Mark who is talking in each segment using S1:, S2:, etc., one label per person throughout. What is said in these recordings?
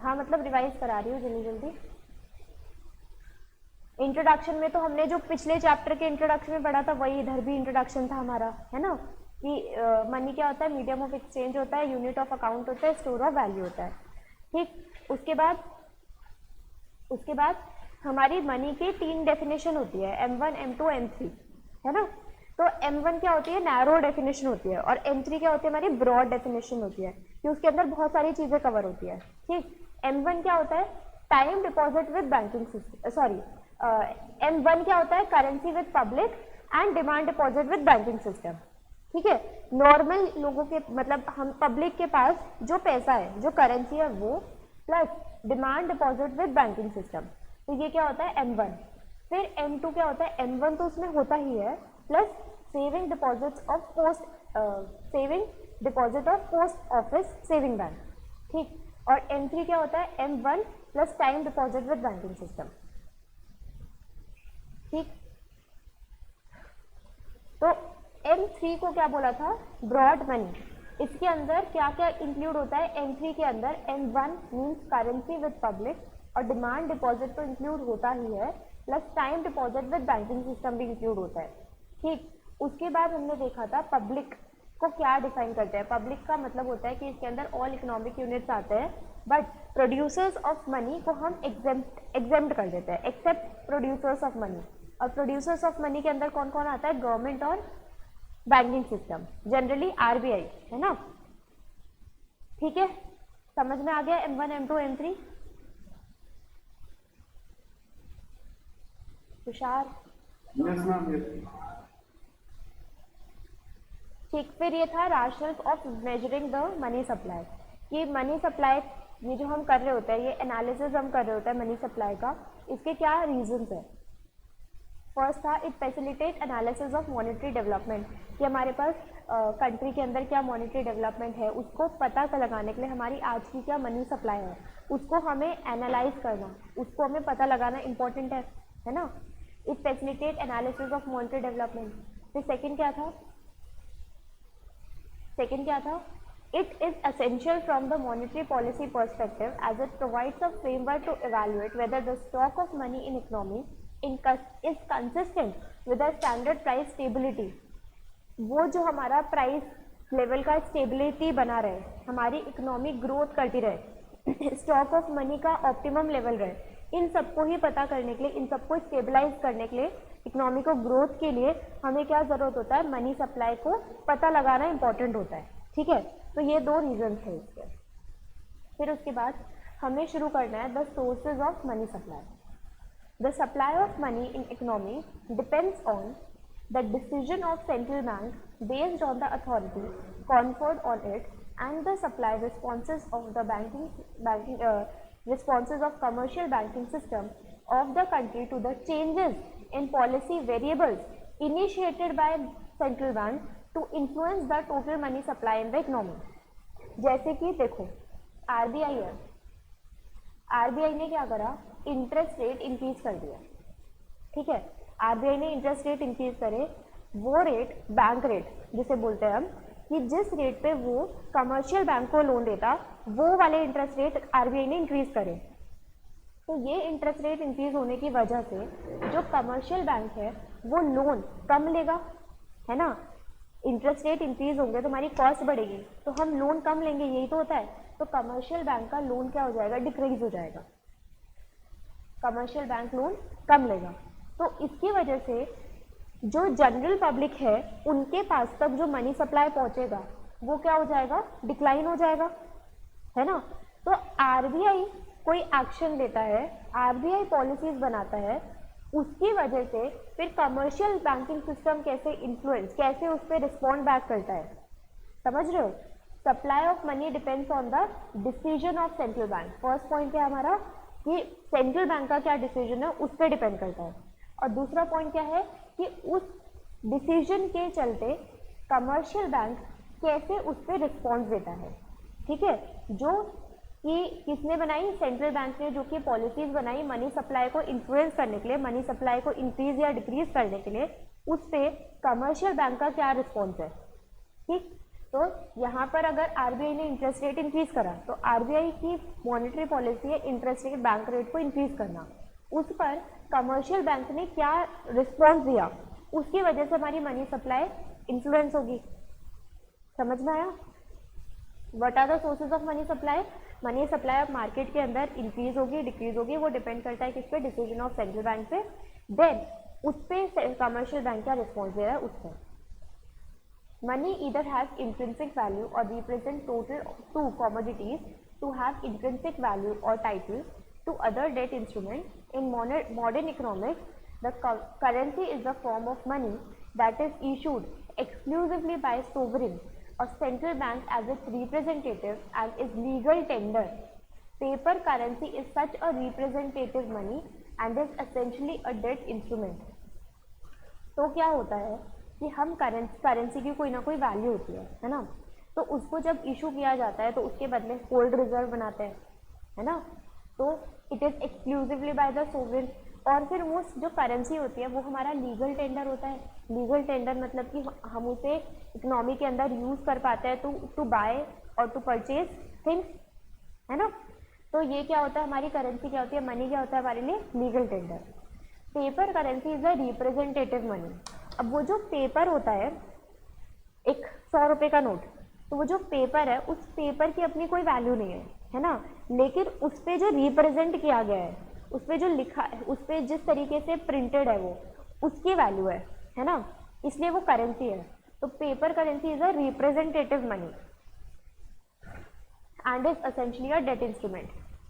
S1: हाँ मतलब रिवाइज करा रही हूँ जल्दी जल्दी। इंट्रोडक्शन में तो हमने जो पिछले चैप्टर के इंट्रोडक्शन में पढ़ा था वही इधर भी इंट्रोडक्शन था हमारा, है ना, कि मनी क्या होता है, मीडियम ऑफ एक्सचेंज होता है, यूनिट ऑफ अकाउंट होता है, स्टोर ऑफ वैल्यू होता है। ठीक, उसके बाद हमारी मनी की 3 डेफिनेशन होती है, M1, M2, M3, है ना। तो M1 क्या होती है, नैरो डेफिनेशन होती है, और M3 क्या होती है, हमारी ब्रॉड डेफिनेशन होती है, कि उसके अंदर बहुत सारी चीजें कवर होती है। ठीक, M1 क्या होता है, time deposit with banking system, sorry M1 क्या होता है, currency with public and demand deposit with banking system. ठीक है, नॉर्मल लोगों के मतलब हम पब्लिक के पास जो पैसा है, जो करेंसी है वो, plus demand deposit with banking system, तो ये क्या होता है M1। फिर M2 क्या होता है, M1 तो उसमें होता ही है, plus saving deposit of post office saving bank. ठीक, और M3 क्या होता है, M1 plus time deposit with banking system. ठीक, तो M3 को क्या बोला था, ब्रॉड मनी। इसके अंदर क्या क्या इंक्लूड होता है, M3 के अंदर M1 means currency with public, और डिमांड डिपॉजिट तो इंक्लूड होता ही है, plus time deposit with banking system भी इंक्लूड होता है। ठीक, उसके बाद हमने देखा था पब्लिक को क्या डिफाइन करते हैं। पब्लिक का मतलब होता है कि इसके अंदर ऑल इकोनॉमिक यूनिट्स आते हैं, बट प्रोड्यूसर्स ऑफ मनी को हम एग्जेम्प्ट कर देते हैं, एक्सेप्ट प्रोड्यूसर्स ऑफ मनी। और प्रोड्यूसर्स ऑफ मनी के अंदर कौन कौन आता है, गवर्नमेंट और बैंकिंग सिस्टम, जनरली RBI, है ना। ठीक है, समझ में आ गया M1, M2, M3? तुषार? ठीक, फिर ये था rationales of measuring the money supply, कि मनी सप्लाई ये जो हम कर रहे होते हैं, ये एनालिसिस हम कर रहे होते हैं मनी सप्लाई का, इसके क्या रीजंस है। फर्स्ट था it facilitate analysis of monetary development, कि हमारे पास कंट्री के अंदर क्या मॉनेटरी डेवलपमेंट है उसको पता लगाने के लिए हमारी आज की क्या मनी सप्लाई है उसको हमें एनालाइज करना, उसको हमें पता लगाना इंपॉर्टेंट है ना। It facilitate analysis of monetary development. फिर सेकेंड क्या था, it is essential from the monetary policy perspective as it provides a framework to evaluate whether the stock of money in economy is consistent with a standard price stability। वो जो हमारा price level का stability बना रहे, हमारी economic growth करती रहे, stock of money का ऑप्टिमम लेवल रहे, इन सबको ही पता करने के लिए, इन सबको स्टेबलाइज करने के लिए, इकोनॉमी को ग्रोथ के लिए हमें क्या जरूरत होता है, मनी सप्लाई को पता लगाना इंपॉर्टेंट होता है। ठीक है, तो ये 2 रीजन है इसके। फिर उसके बाद हमें शुरू करना है the sources of money supply. The supply of money in economy depends on the decision of central bank based on the authority conferred on it and the supply responses of the responses of commercial banking system of the country to the changes in policy variables initiated by central bank to influence the total money supply in the economy। जैसे कि देखो RBI है, RBI ने क्या करा, interest rate increase कर दिया। ठीक है, RBI ने इंटरेस्ट रेट इंक्रीज करे, वो रेट बैंक रेट जिसे बोलते हैं हम, कि जिस रेट पे वो कमर्शियल बैंक को लोन देता वो वाले इंटरेस्ट रेट RBI ने इंक्रीज करे। तो ये इंटरेस्ट रेट इंक्रीज होने की वजह से जो कमर्शियल बैंक है वो लोन कम लेगा, है ना। इंटरेस्ट रेट इंक्रीज होंगे तो हमारी कॉस्ट बढ़ेगी, तो हम लोन कम लेंगे, यही तो होता है। तो कमर्शियल बैंक का लोन क्या हो जाएगा, डिक्रीज हो जाएगा, कमर्शियल बैंक लोन कम लेगा। तो इसकी वजह से जो जनरल पब्लिक है उनके पास तक जो मनी सप्लाई पहुंचेगा वो क्या हो जाएगा, डिक्लाइन हो जाएगा, है ना। तो RBI कोई एक्शन लेता है, RBI पॉलिसीज बनाता है, उसकी वजह से फिर कमर्शियल बैंकिंग सिस्टम कैसे इन्फ्लुएंस, कैसे उस पर रिस्पॉन्ड बैक करता है, समझ रहे हो। Supply of money depends on the decision of central bank. First point है हमारा कि सेंट्रल बैंक का क्या डिसीजन है उस पर डिपेंड करता है, और दूसरा पॉइंट क्या है कि उस डिसीजन के चलते कमर्शियल बैंक कैसे उस पर रिस्पॉन्स देता है। ठीक है, जो कि किसने बनाई, सेंट्रल बैंक ने, जो कि पॉलिसीज बनाई मनी सप्लाई को इन्फ्लुएंस करने के लिए, मनी सप्लाई को इंक्रीज या डिक्रीज करने के लिए, उस पर कमर्शियल बैंक का क्या रिस्पॉन्स है। ठीक, तो यहाँ पर अगर आरबीआई ने इंटरेस्ट रेट इंक्रीज करा तो आरबीआई की मॉनेटरी पॉलिसी है इंटरेस्ट रेट बैंक रेट को इंक्रीज करना, उस पर कमर्शियल बैंक ने क्या रिस्पॉन्स दिया, उसकी वजह से हमारी मनी सप्लाई इन्फ्लुएंस होगी। समझ में आया? What are the sources of money supply? Money supply of market के अंदर इंक्रीज होगी डिक्रीज होगी, वो डिपेंड करता है किस पे, डिसीजन ऑफ सेंट्रल बैंक पे। देन उस पर कमर्शियल बैंक क्या रिस्पॉन्स दे रहा है उस पर। Money either has intrinsic value or represent total two commodities to have intrinsic value or title to other debt instruments. In modern economics, the currency is the form of money that is issued exclusively by sovereign or central bank as its representative and is legal tender. Paper currency is such a representative money and is essentially a debt instrument. तो क्या होता है कि हम currency की कोई ना कोई वैल्यू होती है ना, तो उसको जब इशू किया जाता है तो उसके बदले गोल्ड रिजर्व बनाते हैं, है ना, तो it is exclusively by the sovereign. और फिर वो जो करेंसी होती है वो हमारा लीगल टेंडर होता है। लीगल टेंडर मतलब कि हम उसे इकोनॉमी के अंदर यूज़ कर पाते हैं टू बाय और टू परचेज थिंग्स, है ना। तो ये क्या होता है, हमारी करेंसी क्या होती है, मनी क्या होता है हमारे लिए, legal tender. Paper currency is a representative money. अब वो जो पेपर होता है, एक 100 रुपये का नोट, तो वो जो पेपर है उस पेपर की अपनी कोई वैल्यू नहीं है ना, लेकिन उस पर जो रिप्रेजेंट किया गया है, उस पर जो लिखा है, उस पर जिस तरीके से प्रिंटेड है वो उसकी वैल्यू है ना, इसलिए वो करेंसी है। तो paper currency is a representative money and is essentially a debt instrument.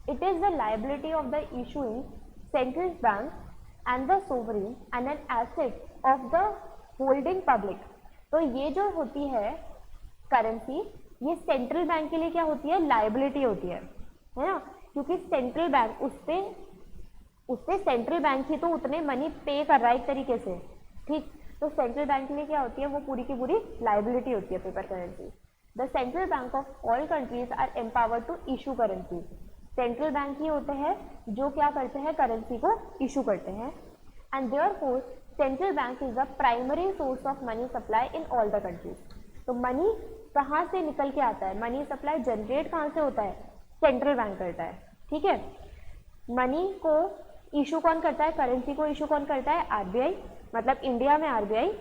S1: It is the liability of the issuing central bank and the sovereign and an asset of the holding public. तो ये जो होती है currency, ये central bank के लिए क्या होती है, लाइबिलिटी होती है ना, क्योंकि सेंट्रल बैंक उससे सेंट्रल बैंक ही तो उतने मनी पे कर रहा है एक तरीके से, ठीक। तो सेंट्रल बैंक के लिए क्या होती है, वो पूरी की पूरी लाइबिलिटी होती है paper currency. The central bank of all countries are empowered to issue currency. Central bank ही होते हैं जो क्या करते हैं, करेंसी को इशू करते हैं। And therefore central bank is the primary source of money supply in all the countries. तो मनी कहाँ से निकल के आता है, मनी सप्लाई जनरेट कहाँ से होता है, सेंट्रल बैंक करता है, ठीक है। मनी को इशू कौन करता है, करेंसी को इशू कौन करता है, आरबीआई। मतलब इंडिया में आरबीआई,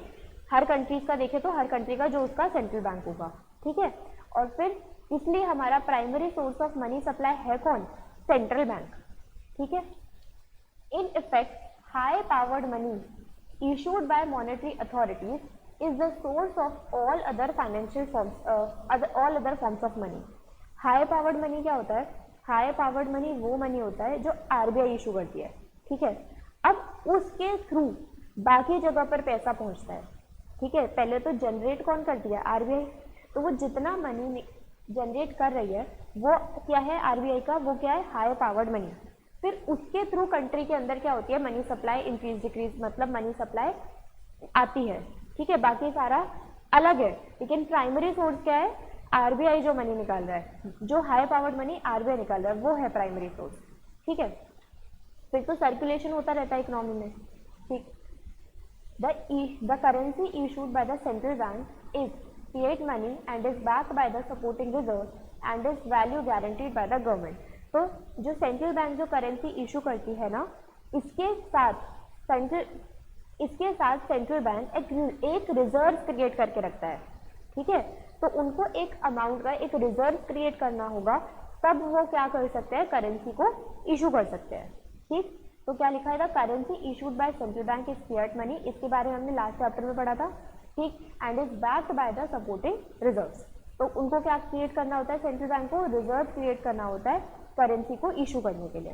S1: हर कंट्रीज का देखे तो हर कंट्री का जो उसका सेंट्रल बैंक होगा, ठीक है। और फिर इसलिए हमारा primary source of money supply है कौन, सेंट्रल बैंक, ठीक है। In effect high powered money issued bye monetary authorities is the source of all other financial forms, all other forms of money. High powered money क्या होता है, high powered money वो money होता है जो RBI issue करती है, ठीक है। अब उसके थ्रू बाकी जगह पर पैसा पहुंचता है, ठीक है। पहले तो जनरेट कौन करती है, आरबीआई। तो वो जितना मनी जनरेट कर रही है वो क्या है, आरबीआई का वो क्या है, हाई पावर्ड मनी। फिर उसके थ्रू कंट्री के अंदर क्या होती है, मनी सप्लाई इंक्रीज डिक्रीज, मतलब मनी सप्लाई आती है, ठीक है। बाकी सारा अलग है, लेकिन प्राइमरी सोर्स क्या है, आरबीआई जो मनी निकाल रहा है, जो हाई पावर्ड मनी आरबीआई निकाल रहा है वो है प्राइमरी सोर्स, ठीक है। फिर तो सर्कुलेशन होता रहता है इकोनॉमी में, ठीक। The currency issued by the central bank is fiat money and is backed by the supporting reserve and is value guaranteed by the government. तो जो सेंट्रल बैंक जो करेंसी इशू करती है ना, इसके साथ सेंट्रल बैंक एक रिजर्व क्रिएट करके रखता है, ठीक है। तो उनको एक अमाउंट का एक रिजर्व क्रिएट करना होगा, तब वो क्या कर सकते हैं, करेंसी को इशू कर सकते हैं, ठीक। तो क्या लिखा है, the currency issued by central bank is fiat money, इसके बारे में हमने लास्ट चैप्टर में पढ़ा था, ठीक। And is backed by the supporting reserves. तो उनको क्या क्रिएट करना होता है, सेंट्रल बैंक को रिजर्व क्रिएट करना होता है करेंसी को इशू करने के लिए।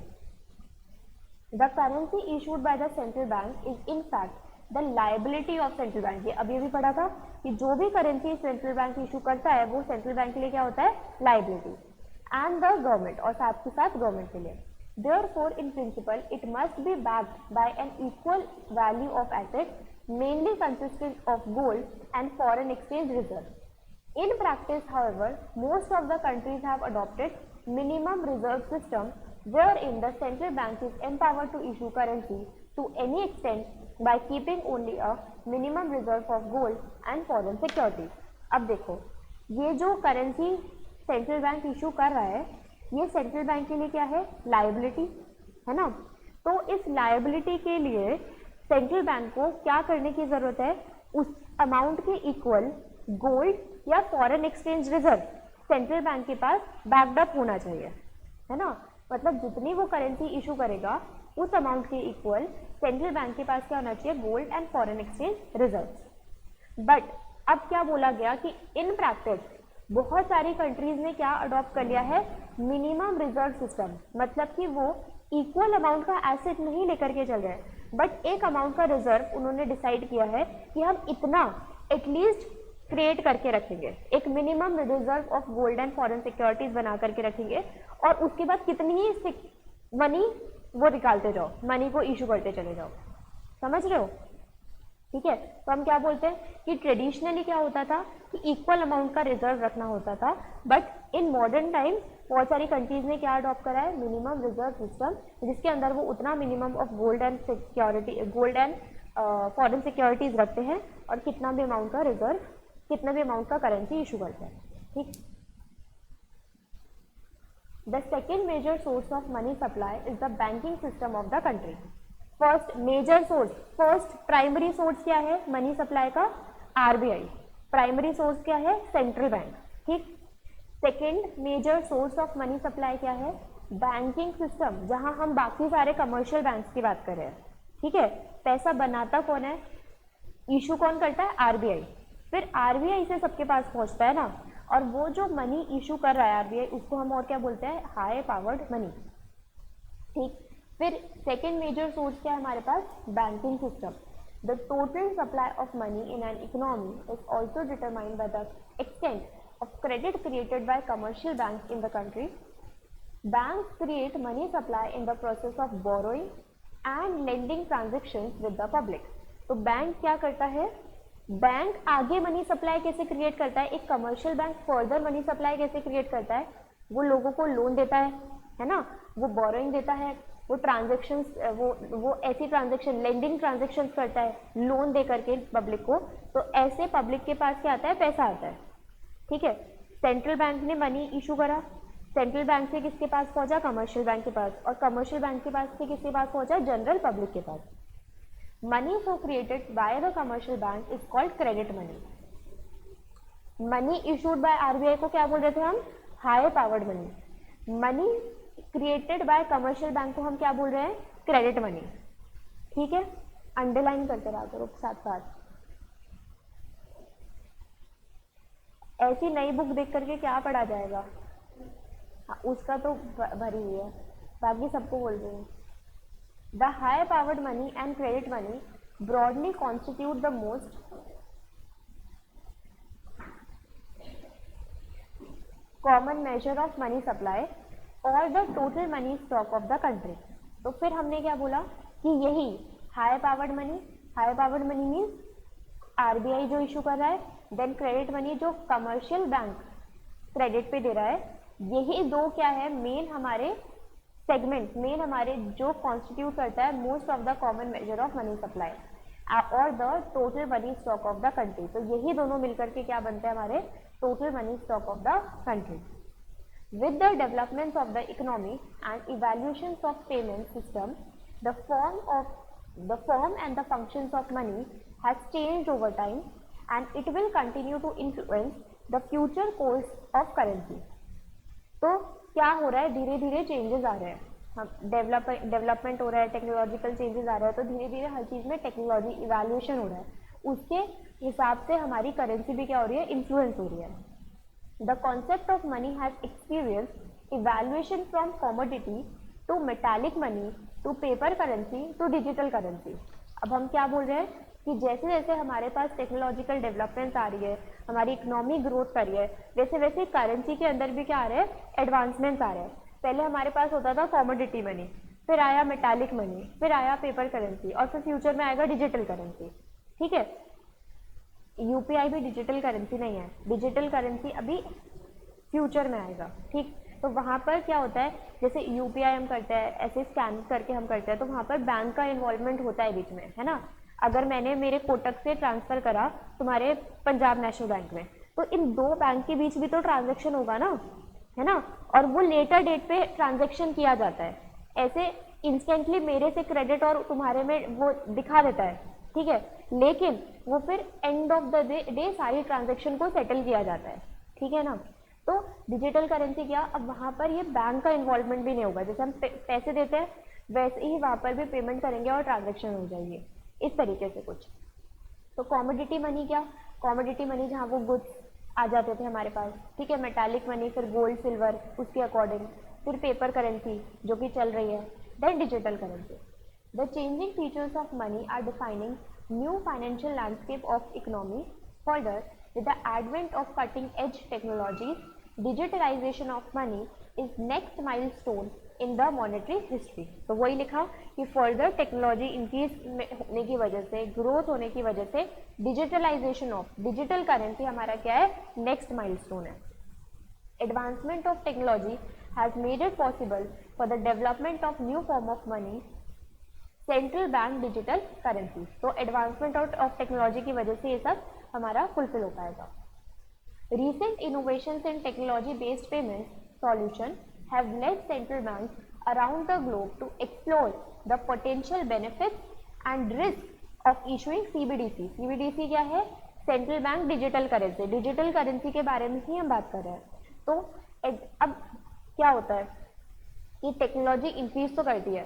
S1: The currency issued by the central bank is in fact the liability of central bank. ये अभी भी पढ़ा था कि जो भी करेंसी सेंट्रल बैंक इशू करता है वो सेंट्रल बैंक के लिए क्या होता है, लाइबिलिटी, एंड द गवर्नमेंट, और साथ के साथ गवर्नमेंट के लिए। Therefore, in principle, it must be backed by an equal value of assets, mainly consisting of gold and foreign exchange reserve. In practice, however, most of the countries have adopted minimum reserve system, wherein the central bank is empowered to issue currency to any extent by keeping only a minimum reserve of gold and foreign securities. अब देखो, ये जो currency central bank issue कर रहा है, ये central bank के लिए क्या है, लायबिलिटी है ना। तो इस लायबिलिटी के लिए सेंट्रल बैंक को क्या करने की ज़रूरत है, उस अमाउंट के इक्वल गोल्ड या foreign exchange reserve central bank के पास बैक्ड अप होना चाहिए, है ना। मतलब जितनी वो करेंसी इशू करेगा उस अमाउंट के इक्वल सेंट्रल बैंक के पास क्या होना चाहिए, gold and foreign exchange reserve. But अब क्या बोला गया कि इन प्रैक्टिस बहुत सारी कंट्रीज ने क्या अडॉप्ट कर लिया है, मिनिमम रिजर्व सिस्टम। मतलब कि वो इक्वल अमाउंट का एसेट नहीं लेकर के चल रहे हैं, बट एक अमाउंट का रिजर्व उन्होंने डिसाइड किया है कि हम इतना एटलीस्ट क्रिएट करके रखेंगे, एक minimum reserve of gold and foreign securities बना करके रखेंगे, और उसके बाद कितनी ही मनी वो निकालते जाओ, मनी को इशू करते चले जाओ। समझ रहे हो, ठीक है। तो हम क्या बोलते हैं कि ट्रेडिशनली क्या होता था कि इक्वल अमाउंट का रिजर्व रखना होता था, बट इन मॉडर्न टाइम बहुत सारी कंट्रीज ने क्या अडॉप्ट करा है, मिनिमम रिजर्व सिस्टम, जिसके अंदर वो उतना minimum of gold and security, gold and foreign securities रखते हैं, और कितना भी अमाउंट का रिजर्व, कितना भी अमाउंट का करेंसी इशू करते हैं, ठीक। The second major source of money supply is the banking system of the country. First major source, first primary source क्या है मनी सप्लाई का, आरबीआई। प्राइमरी सोर्स क्या है, सेंट्रल बैंक, ठीक। Second major source of money supply क्या है, banking system, जहां हम बाकी सारे कमर्शियल बैंक्स की बात कर रहे हैं, ठीक है। पैसा बनाता कौन है, इशू कौन करता है, आरबीआई। फिर आरबीआई से सबके पास पहुंचता है ना, और वो जो मनी इशू कर रहा है आरबीआई, उसको हम और क्या बोलते हैं, हाई पावर्ड मनी, ठीक। फिर सेकेंड मेजर सोर्स क्या है हमारे पास, banking system. The total supply of money in an economy is also determined by the extent of credit created by commercial bank in the country. Banks create money supply in the process of borrowing and lending transactions with the public. तो bank क्या करता है, bank आगे money supply कैसे create करता है, एक commercial bank further money supply कैसे क्रिएट करता है, वो लोगों को लोन देता है ना, वो बोरोइंग देता है, वो ट्रांजेक्शन्स, वो ऐसी ट्रांजेक्शन, लेंडिंग ट्रांजेक्शन्स करता है लोन दे करके पब्लिक को। तो ऐसे पब्लिक के पास क्या आता है, पैसा आता है, ठीक है। सेंट्रल बैंक ने मनी इशू करा, सेंट्रल बैंक से किसके पास पहुंचा, कमर्शियल बैंक के पास, और कमर्शियल बैंक के पास से किसके पास पहुंचा, जनरल पब्लिक के पास। Money so created by the commercial bank is called credit money. Money issued by RBI को क्या बोल रहे थे हम, high powered money. Money created by commercial bank को हम क्या बोल रहे हैं, क्रेडिट मनी, ठीक है। अंडरलाइन करते रहा करो साथ साथ। ऐसी नई बुक देख करके क्या पढ़ा जाएगा, उसका तो भरी हुई है, बाकी सबको बोल रही हूँ। The high powered money and credit money broadly constitute the most common measure of money supply और the total money stock of the country. तो फिर हमने क्या बोला कि यही हाई पावर्ड मनी मीन्स आरबीआई जो इशू कर रहा है, देन क्रेडिट मनी जो कमर्शियल बैंक क्रेडिट पे दे रहा है, यही दो क्या है मेन हमारे सेगमेंट, मेन हमारे जो कॉन्स्टिट्यूट करता है most of the common measure of money supply और the total money stock of the country. तो यही दोनों मिलकर के क्या बनते हैं, हमारे total money stock of the country. With the development of the economy and evaluations of payment system, the form and the functions of money has changed over time, and it will continue to influence the future course of currency. तो क्या हो रहा है, धीरे धीरे changes आ रहे हैं, development हो रहा है, टेक्नोलॉजिकल चेंजेस आ रहे हैं, तो धीरे धीरे हर चीज़ में टेक्नोलॉजी इवैल्यूएशन हो रहा है, उसके हिसाब से हमारी करेंसी भी क्या हो रही है, इन्फ्लुएंस हो रही है। The concept of money has experienced evaluation from commodity to metallic money to paper currency to digital currency. अब हम क्या बोल रहे हैं कि जैसे जैसे हमारे पास टेक्नोलॉजिकल डेवलपमेंट आ रही है, हमारी इकोनॉमी ग्रोथ कर रही है, वैसे वैसे करेंसी के अंदर भी क्या आ रहा है, एडवांसमेंट्स आ रहे हैं। पहले हमारे पास होता था कॉमोडिटी मनी, फिर आया मेटालिक मनी, फिर आया पेपर करेंसी, और फिर फ्यूचर में आएगा डिजिटल करेंसी, ठीक है। यूपीआई भी डिजिटल करेंसी नहीं है, डिजिटल करेंसी अभी फ्यूचर में आएगा, ठीक। तो वहाँ पर क्या होता है, जैसे यूपीआई हम करते हैं, ऐसे स्कैन करके हम करते हैं, तो वहाँ पर बैंक का इन्वॉल्वमेंट होता है बीच में, है ना। अगर मैंने मेरे कोटक से ट्रांसफ़र करा तुम्हारे पंजाब नेशनल बैंक में, तो इन दो बैंक के बीच भी तो ट्रांजेक्शन होगा ना, है ना, और वो लेटर डेट पे ट्रांजेक्शन किया जाता है। ऐसे इंस्टेंटली मेरे से क्रेडिट और तुम्हारे में वो दिखा देता है, ठीक है, लेकिन वो फिर एंड ऑफ द डे सारी ट्रांजेक्शन को सेटल किया जाता है, ठीक है ना। तो डिजिटल करेंसी क्या, अब वहाँ पर ये बैंक का इन्वॉल्वमेंट भी नहीं होगा, जैसे हम पैसे देते हैं वैसे ही वहाँ पर भी पेमेंट करेंगे और ट्रांजेक्शन हो जाएगी, इस तरीके से कुछ। तो कॉमोडिटी मनी क्या, कॉमोडिटी मनी जहाँ वो गुड्स आ जाते थे हमारे पास, ठीक है, मेटालिक मनी, फिर गोल्ड सिल्वर उसके अकॉर्डिंग, फिर पेपर करेंसी जो कि चल रही है, then digital currency. The changing features of money are defining new financial landscape of economy further with the advent of cutting edge technologies. Digitalization of money is next milestone in the monetary history. तो वही लिखा कि further technology increase होने की वजह से, growth होने की वजह से डिजिटलाइजेशन ऑफ डिजिटल करेंसी हमारा क्या है, नेक्स्ट माइलस्टोन है। Advancement of technology has made it possible for the development of new form of money, central bank digital currency. तो एडवांसमेंट ऑफ टेक्नोलॉजी की वजह से ये सब हमारा फुलफिल हो पाएगा। Recent innovations in technology-based payment solution have led central banks around the globe to explore the potential benefits and risks of issuing CBDC. CBDC क्या है, central bank digital currency, digital currency के बारे में ही हम बात कर रहे हैं। तो अब क्या होता है कि टेक्नोलॉजी इंक्रीज तो करती है,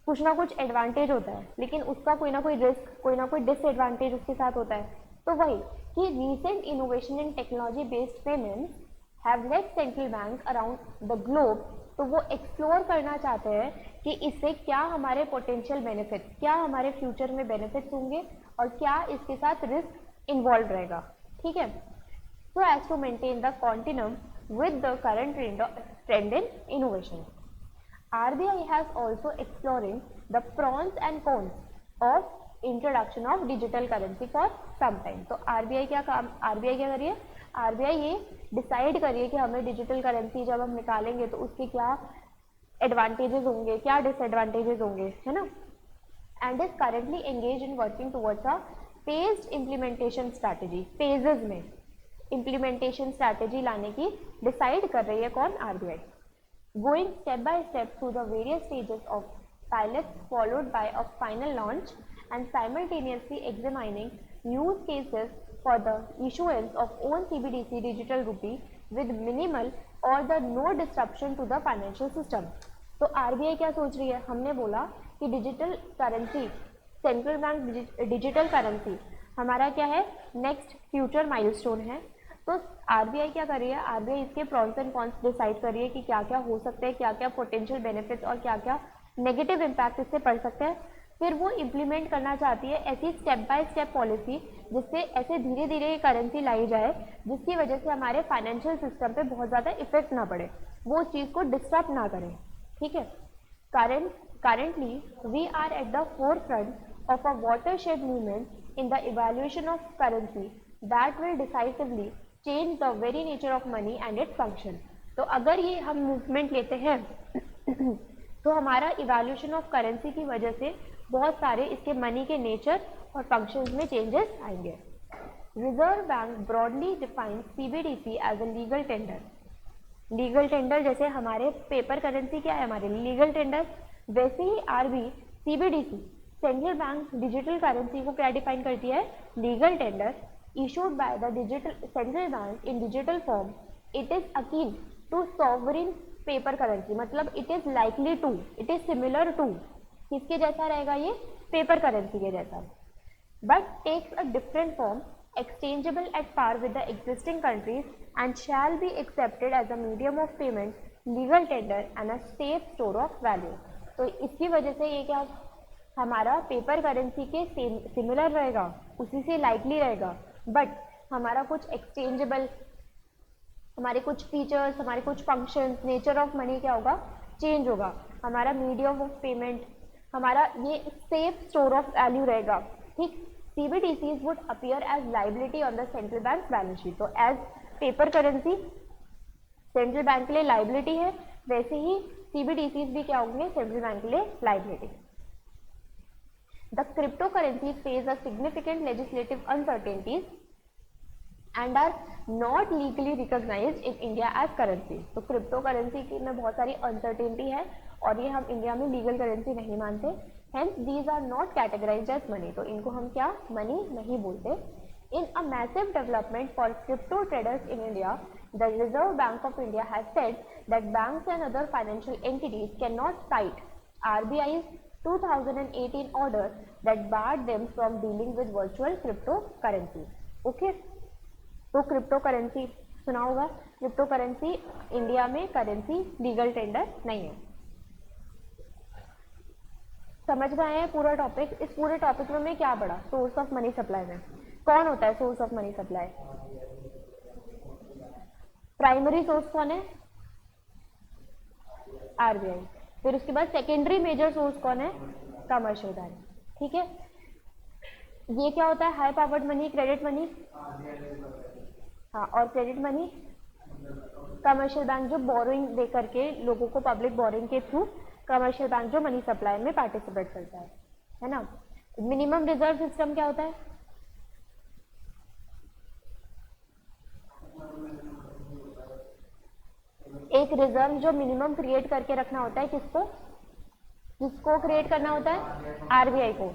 S1: कुछ ना कुछ एडवांटेज होता है, लेकिन उसका कोई ना कोई रिस्क, कोई ना कोई डिसएडवांटेज उसके साथ होता है। तो वही कि recent innovation in technology based payments have led central bank around the globe, तो वो एक्सप्लोर करना चाहते हैं कि इससे क्या हमारे पोटेंशियल बेनिफिट, क्या हमारे फ्यूचर में बेनिफिट्स होंगे और क्या इसके साथ रिस्क इन्वॉल्व रहेगा, ठीक है। So as to maintain the continuum with the current trend in innovation, RBI has also exploring the pros and cons of introduction of digital currency for some time. तो RBI क्या कर रही है, RBI ये decide कर रही है कि हमें डिजिटल करेंसी जब हम निकालेंगे तो उसके क्या एडवांटेजेस होंगे, क्या डिसएडवांटेजेस होंगे, है ना, and is currently engage in working towards a phased implementation strategy. Phases में इम्प्लीमेंटेशन स्ट्रैटेजी लाने की डिसाइड कर रही है कौन, RBI। Going step by step through the various stages of pilots followed by a final launch and simultaneously examining use cases for the issuance of own CBDC digital rupee with minimal or the no disruption to the financial system. तो RBI क्या सोच रही है, हमने बोला कि digital currency, central bank digital currency हमारा क्या है, नेक्स्ट फ्यूचर माइलस्टोन है। तो RBI क्या कर रही है, RBI इसके प्रॉन्स एंड कॉन्स डिसाइड कर रही है कि क्या क्या हो सकते हैं, क्या क्या पोटेंशियल बेनिफिट्स और क्या क्या नेगेटिव इम्पैक्ट इससे पड़ सकते हैं। फिर वो इम्प्लीमेंट करना चाहती है ऐसी स्टेप बाय स्टेप पॉलिसी, जिससे ऐसे धीरे धीरे ये करेंसी लाई जाए जिसकी वजह से हमारे फाइनेंशियल सिस्टम पे बहुत ज़्यादा इफेक्ट ना पड़े, वो उस चीज़ को डिस्टर्ब ना करें, ठीक है। currently we are at the forefront of a watershed movement in the evaluation of currency that will decisively change the very nature of money and its function. तो अगर ये हम मूवमेंट लेते हैं तो हमारा इवैल्यूएशन ऑफ करेंसी की वजह से बहुत सारे इसके मनी के नेचर और फंक्शंस में चेंजेस आएंगे। Reserve bank broadly define CBDC as a legal tender. Legal tender जैसे हमारे पेपर करेंसी क्या है हमारे लीगल टेंडर, वैसे ही CBDC central bank digital currency को क्या डिफाइन करती है, legal tender issued by the central bank in digital form. It is akin to sovereign paper currency, मतलब it is likely to, it is similar to, किसके जैसा रहेगा ये, paper currency के जैसा, but takes a different form, exchangeable at par with the existing countries and shall be accepted as a medium of payment, legal tender and a safe store of value. तो इसकी वजह से ये क्या हमारा paper currency के similar रहेगा, उसी से लाइकली रहेगा, बट हमारा कुछ एक्सचेंजेबल, हमारे कुछ फीचर्स, हमारे कुछ फंक्शंस, नेचर ऑफ मनी क्या होगा, चेंज होगा, हमारा मीडियम ऑफ पेमेंट, हमारा ये सेफ स्टोर ऑफ वैल्यू रहेगा, ठीक। CBDCs would appear as liability on the central bank's balance sheet. तो as paper currency central bank के लिए लाइबिलिटी है, वैसे ही CBDCs भी क्या होंगे, सेंट्रल बैंक के लिए liability. The cryptocurrencies face a significant legislative uncertainties and are not legally recognised in India as currency. तो क्रिप्टो करेंसी की में बहुत सारी अनसर्टेनिटी है और ये हम इंडिया में लीगल करेंसी नहीं मानते, hence these are not categorised as money. तो इनको हम क्या मनी नहीं बोलते। In a massive development for crypto traders in India, the Reserve Bank of India has said that banks and other financial entities cannot cite RBI's 2018 order that barred them from dealing with virtual cryptocurrency. Okay? तो crypto currency सुना होगा, crypto currency India में currency legal tender नहीं है। समझ गए हैं पूरा टॉपिक। इस पूरे टॉपिक में मैं क्या पढ़ा, सोर्स ऑफ मनी सप्लाई में कौन होता है source of money supply? Primary source कौन है? आरबीआई। फिर उसके बाद सेकेंडरी मेजर सोर्स कौन है? Commercial bank. ठीक है, ये क्या होता है? High powered money, credit money. हाँ, और क्रेडिट मनी कमर्शियल बैंक जो बोरोइंग दे करके लोगों को पब्लिक बोरोइंग के थ्रू कमर्शियल बैंक जो मनी सप्लाई में पार्टिसिपेट करता है ना। मिनिमम रिजर्व सिस्टम क्या होता है? एक रिजर्व जो मिनिमम क्रिएट करके रखना होता है, किसको क्रिएट करना होता है? आरबीआई को।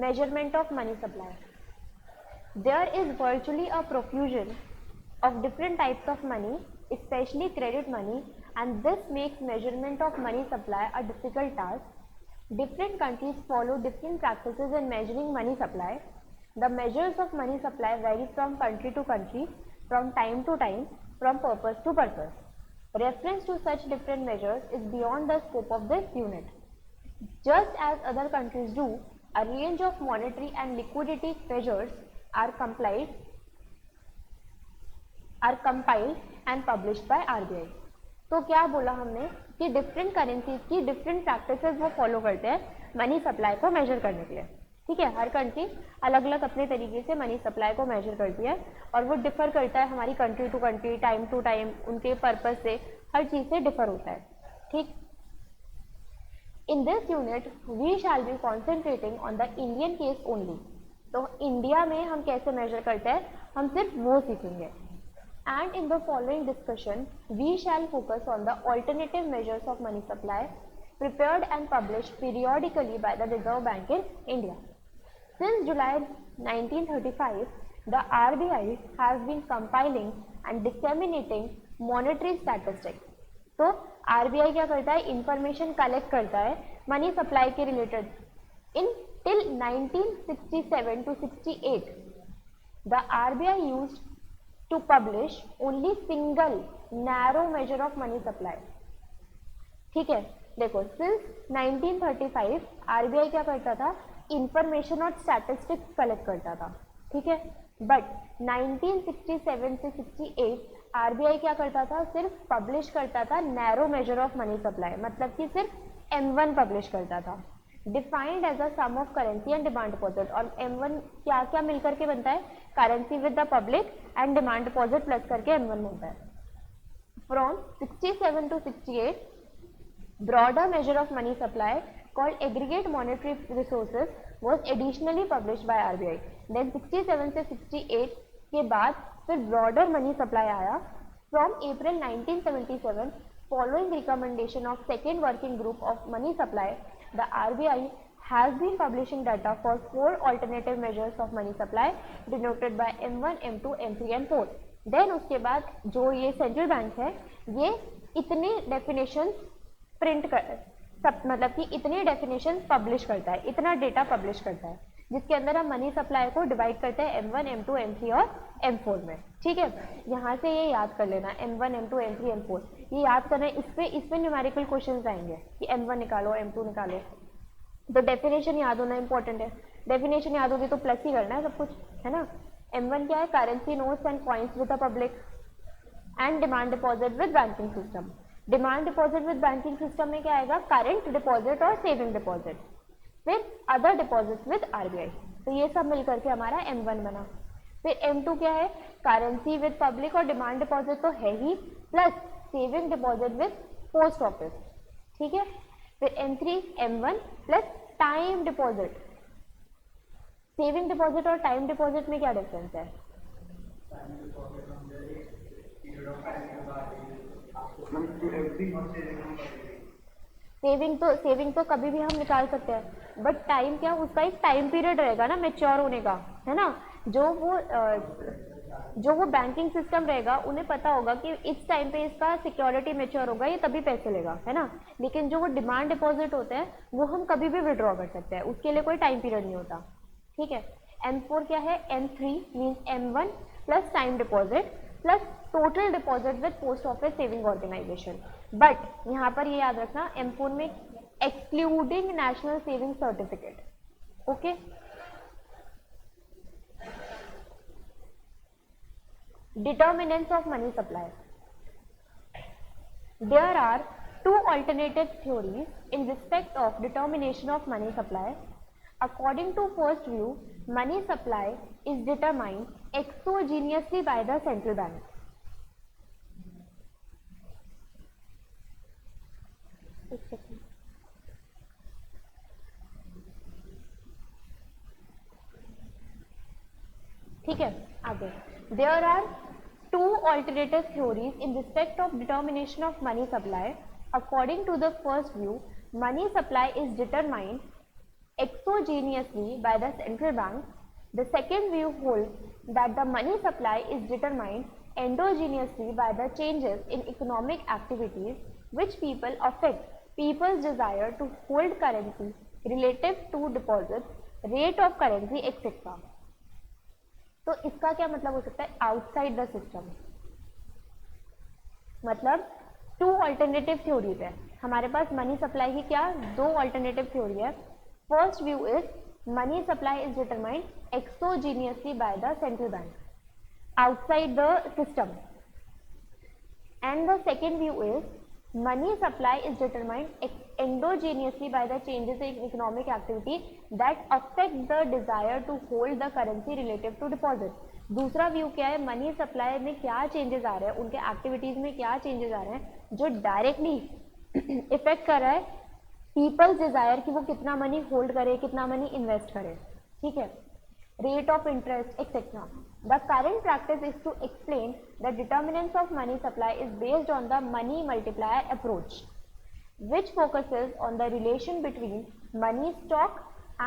S1: measurement of money supply. There is virtually a profusion of different types of money, especially credit money, and this makes measurement of money supply a difficult task. Different countries follow different practices in measuring money supply. The measures of money supply vary from country to country, from time to time, from purpose to purpose. Reference to such different measures is beyond the scope of this unit. Just as other countries do, a range of monetary and liquidity measures are compiled and published by RBI. तो क्या बोला हमने कि different currencies की different practices वो follow करते हैं money supply को मेजर करने के लिए। ठीक है, हर कंट्री अलग अलग अपने तरीके से मनी सप्लाई को मेजर करती है और वो डिफर करता है हमारी country to country, time to time, उनके पर्पस से, हर चीज़ से डिफर होता है। ठीक, In this unit, we shall be concentrating on the Indian case only. तो इंडिया में हम कैसे मेजर करते हैं हम सिर्फ वो सीखेंगे। And in the following discussion, we shall focus on the alternative measures of money supply prepared and published periodically by the Reserve Bank in India. Since July 1935, the RBI has been compiling and disseminating monetary statistics. तो RBI क्या करता है? Information collect करता है money supply के related. In till 1967 to 68 the RBI used to publish only single narrow measure of money supply. ठीक है, देखो सिंस 1935 आरबीआई क्या करता था? इंफॉर्मेशन और स्टैटिस्टिक्स कलेक्ट करता था। ठीक है, बट 1967 से 68 आरबीआई क्या करता था? सिर्फ पब्लिश करता था narrow measure of money supply, मतलब कि सिर्फ M1 पब्लिश करता था, defined as a sum of currency and demand deposit. और M1 क्या क्या मिलकर के बनता है? Currency with the public and demand deposit plus करके M1 बनता है। From 67 to 68 broader measure of money supply called aggregate monetary resources was additionally published by RBI. Then 67 से 68 के बाद फिर broader money supply आया। From April 1977, following recommendation of second working group of money supply, the RBI has been publishing data for 4 alternative measures of money supply denoted by M1, M2, M3 and 4. Then उसके बाद जो ये central bank है ये इतने definition print कर मतलब कि इतने डेफिनेशन पब्लिश करता है, इतना डेटा पब्लिश करता है जिसके अंदर हम मनी सप्लाई को डिवाइड करते हैं M1, M2, M3 और M4 में। ठीक है, यहाँ से ये याद कर लेना M1, M2, M3, M4 ये याद करना है। इस पे न्यूमेरिकल क्वेश्चंस आएंगे कि M1 निकालो, M2 निकालो, तो डेफिनेशन याद होना इंपॉर्टेंट है। डेफिनेशन याद होगी तो प्लस ही करना है सब कुछ, है ना। M1 क्या है? Currency notes and coins with the public and demand deposit with banking system. Demand deposit with banking system में क्या आएगा? करंट डिपॉजिट और सेविंग डिपॉजिट। फिर अदर डिपॉजिट विद आरबीआई, तो ये सब मिलकर के हमारा M1 बना। फिर M2 क्या है? करेंसी विद पब्लिक और डिमांड डिपॉजिट तो है ही, plus saving deposit with post office. ठीक है, फिर M3 M1 plus time deposit. Saving deposit और टाइम डिपॉजिट में क्या डिफरेंस है? सेविंग तो कभी भी हम निकाल सकते हैं, बट टाइम क्या, उसका एक टाइम पीरियड रहेगा ना मैच्योर होने का, है ना। जो वो बैंकिंग सिस्टम रहेगा उन्हें पता होगा कि इस टाइम पे इसका सिक्योरिटी मैच्योर होगा, ये तभी पैसे लेगा, है ना। लेकिन जो वो डिमांड डिपॉजिट होते हैं वो हम कभी भी विड्रॉ कर सकते हैं, उसके लिए कोई टाइम पीरियड नहीं होता, ठीक है। M4 क्या है? M3 means M1 plus time deposit plus total deposit with post office saving organisation. But यहाँ पर ये याद रखना, M4 में excluding national saving certificate, okay. Determinants of money supply. There are two alternative theories in respect of determination of money supply. According to first view, money supply is determined exogenously by the central bank. ठीक है, आगे। There are two alternative theories in respect of determination of money supply. According to the first view, money supply is determined exogenously by the central bank. The second view holds that the money supply is determined endogenously by the changes in economic activities which people affect people's desire to hold currency relative to deposits, rate of currency, etc. तो इसका क्या मतलब हो सकता है? Outside the system, मतलब to alternative theories है हमारे पास मनी सप्लाई की। क्या दो अल्टरनेटिव थ्योरी है? First view is money supply is determined एक्सोजीनियसली bye the central bank outside the system, and the second view is money supply is determined endogenously by the changes in economic activity that affect the desire to hold the currency relative to deposit. दूसरा view क्या है? Money supply में क्या changes आ रहे हैं, उनके activities में क्या चेंजेस आ रहे हैं जो डायरेक्टली इफेक्ट कर रहा है पीपल्स डिजायर कि वो कितना मनी होल्ड करे, कितना मनी इन्वेस्ट करे, ठीक है। Rate of interest etcetera. The current practice is to explain the determinants of money supply is based on the money multiplier approach, which focuses on the relation between money stock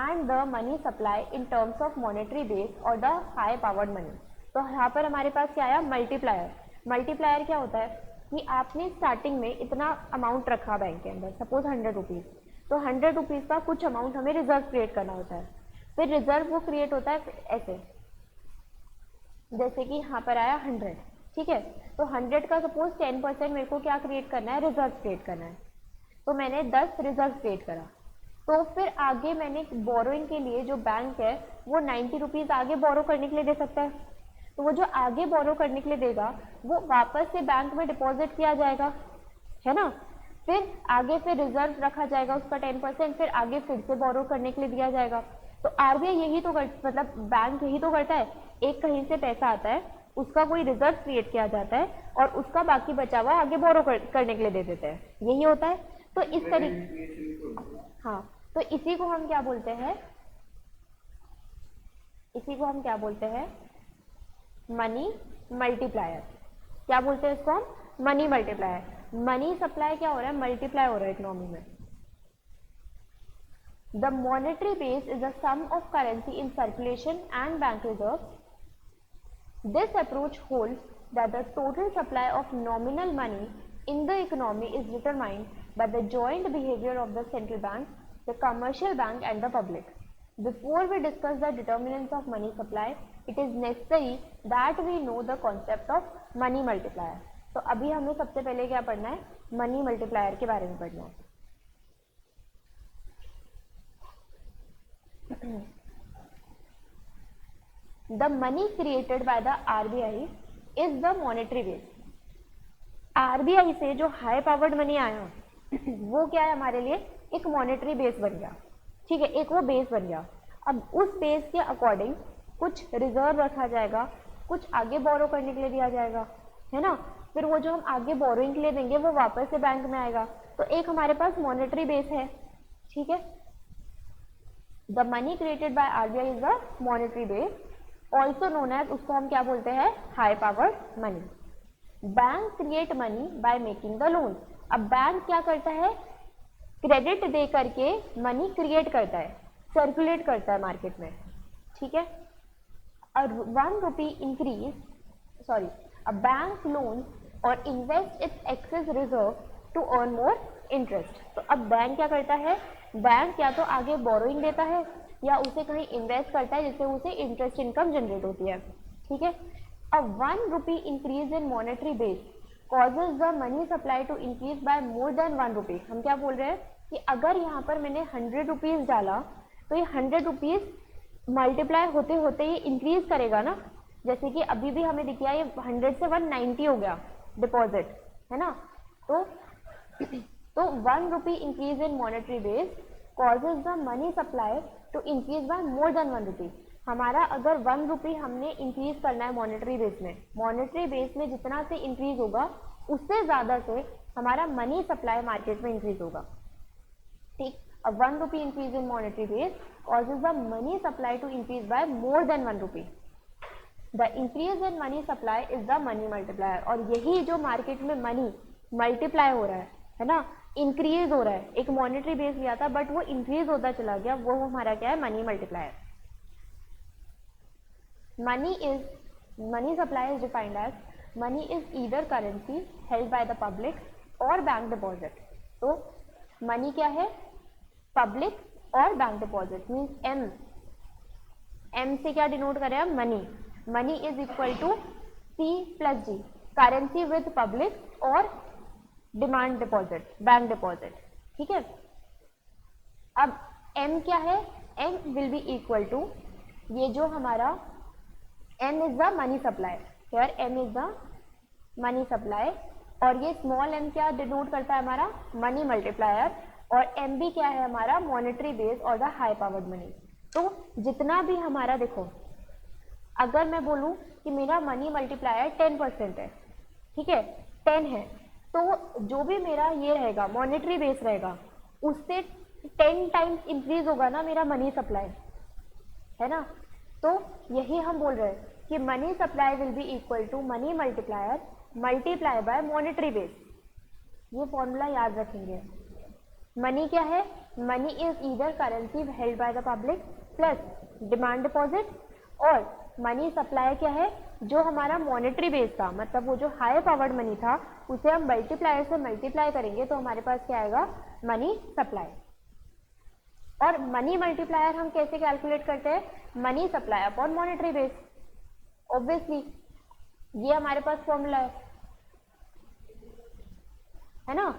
S1: and the money supply in terms of monetary base or the high powered money. तो यहाँ पर हमारे पास क्या आया? Multiplier. Multiplier क्या होता है कि आपने स्टार्टिंग में इतना अमाउंट रखा बैंक के अंदर, सपोज 100 रुपीज़, तो 100 रुपीज़ का कुछ अमाउंट हमें रिजर्व क्रिएट करना होता है. फिर रिजर्व वो क्रिएट होता है ऐसे, जैसे कि यहाँ पर आया 100, ठीक है. तो 100 का सपोज 10% मेरे को क्या क्रिएट करना है? रिजर्व क्रिएट करना है. तो मैंने 10 रिजर्व क्रिएट करा. तो फिर आगे मैंने बोरोइंग के लिए जो बैंक है वो 90 रुपीज़ आगे बोरो करने के लिए दे सकता है. तो वो जो आगे बोरो करने के लिए देगा वो वापस से बैंक में डिपॉजिट किया जाएगा, है ना. फिर आगे फिर रिजर्व रखा जाएगा उसका 10%, फिर आगे फिर से बोरो करने के लिए दिया जाएगा. तो आरबीआई यही तो मतलब बैंक यही तो करता है. एक कहीं से पैसा आता है, उसका कोई रिजर्व क्रिएट किया जाता है और उसका बाकी बचा हुआ आगे बोरो करने के लिए दे देते हैं. यही होता है. तो इस तरीके, हाँ, तो इसी को हम क्या बोलते हैं? इसी को हम क्या बोलते हैं? Money multiplier. क्या बोलते हैं इसको हम? Money multiplier. मनी सप्लाई क्या हो रहा है? मल्टीप्लाई हो रहा है इकोनॉमी में. The monetary base is the sum of currency in circulation and bank reserves. This approach holds that the total supply of nominal money in the economy is determined by the joint behavior of the central bank, the commercial bank and the public. Before we discuss the determinants of money supply, it is necessary that we know the concept of money multiplier. तो अभी हमें सबसे पहले क्या पढ़ना है? Money multiplier के बारे में पढ़ना है. The money created by the RBI is the monetary base. RBI से जो हाई पावर्ड मनी आया वो क्या है हमारे लिए? एक मॉनेटरी बेस बन गया, ठीक है. एक वो बेस बन गया. अब उस बेस के अकॉर्डिंग कुछ रिजर्व रखा जाएगा, कुछ आगे बोरो करने के लिए दिया जाएगा, है ना. फिर वो जो हम आगे बोरोइंग के लिए देंगे वो वापस से बैंक में आएगा। तो एक हमारे पास मॉनेटरी बेस है, ठीक है। The money created by RBI is the monetary base, also known as, उसको हम क्या बोलते हैं, high powered money. Bank create money by making the loan. अब बैंक क्या करता है, क्रेडिट दे करके मनी क्रिएट करता है, सर्कुलेट करता है मार्केट में, ठीक है। और 1 rupee increase, sorry, a bank loan और invest its excess reserve to earn more interest. तो अब बैंक क्या करता है, बैंक या तो आगे बोरोइंग देता है या उसे कहीं इन्वेस्ट करता है जिससे उसे इंटरेस्ट इनकम जनरेट होती है, ठीक है। अब 1 rupee increase in monetary base causes the money supply to increase by more than 1 rupee. हम क्या बोल रहे हैं कि अगर यहाँ पर मैंने 100 रुपीज़ डाला तो ये 100 रुपीज़ मल्टीप्लाई होते होते ये इंक्रीज करेगा ना, जैसे कि अभी भी हमें दिख गया ये 100 से 190 हो गया डिपॉजिट, है ना। तो 1 rupee increase in monetary base causes the money supply to increase by more than 1 rupee. हमारा अगर 1 रुपी हमने इंक्रीज करना है मॉनेटरी बेस में, मॉनेटरी बेस में जितना से इंक्रीज होगा उससे ज़्यादा से हमारा मनी सप्लाई मार्केट में इंक्रीज होगा, ठीक। अब 1 rupee increase in monetary base causes the money supply to increase by more than 1 rupee. The increase in money supply is the money multiplier। और यही जो मार्केट में मनी मल्टीप्लाई हो रहा है ना, इंक्रीज हो रहा है, एक मॉनेटरी बेस लिया था बट वो इंक्रीज होता चला गया, वो हमारा क्या है, money multiplier. Money supply is defined as money is either currency held by the public और बैंक डिपॉजिट। तो मनी क्या है, पब्लिक और बैंक डिपॉजिट, मीन्स एम से क्या डिनोट करें हम, money. Money is equal to C plus G, currency with public और डिमांड डिपॉजिट, बैंक डिपॉजिट, ठीक है। अब एम क्या है, M will be equal to, ये जो हमारा M is the money supply, here M is the money supply, और ये स्मॉल एम क्या डिनोट करता है, हमारा मनी मल्टीप्लायर, और एम बी क्या है हमारा, मॉनेटरी बेस और द हाई पावर्ड मनी। तो जितना भी हमारा, देखो अगर मैं बोलूँ कि मेरा मनी मल्टीप्लायर 10% है, ठीक है, 10 है, तो जो भी मेरा ये रहेगा मॉनेटरी बेस रहेगा उससे 10 टाइम्स इंक्रीज होगा ना मेरा मनी सप्लाई, है ना। तो यही हम बोल रहे हैं कि money supply will be equal to money multiplier multiply by monetary base. ये फॉर्मूला याद रखेंगे। मनी क्या है, money is either currency held by the public plus demand deposit, और मनी सप्लाई क्या है, जो हमारा मॉनेटरी बेस था, मतलब वो जो हाई पावर्ड मनी था उसे हम मल्टीप्लायर से मल्टीप्लाई करेंगे तो हमारे पास क्या आएगा, मनी सप्लाई। और मनी मल्टीप्लायर हम कैसे कैलकुलेट करते हैं, money supply upon monetary base, obviously ये हमारे पास फॉर्मूला है ना।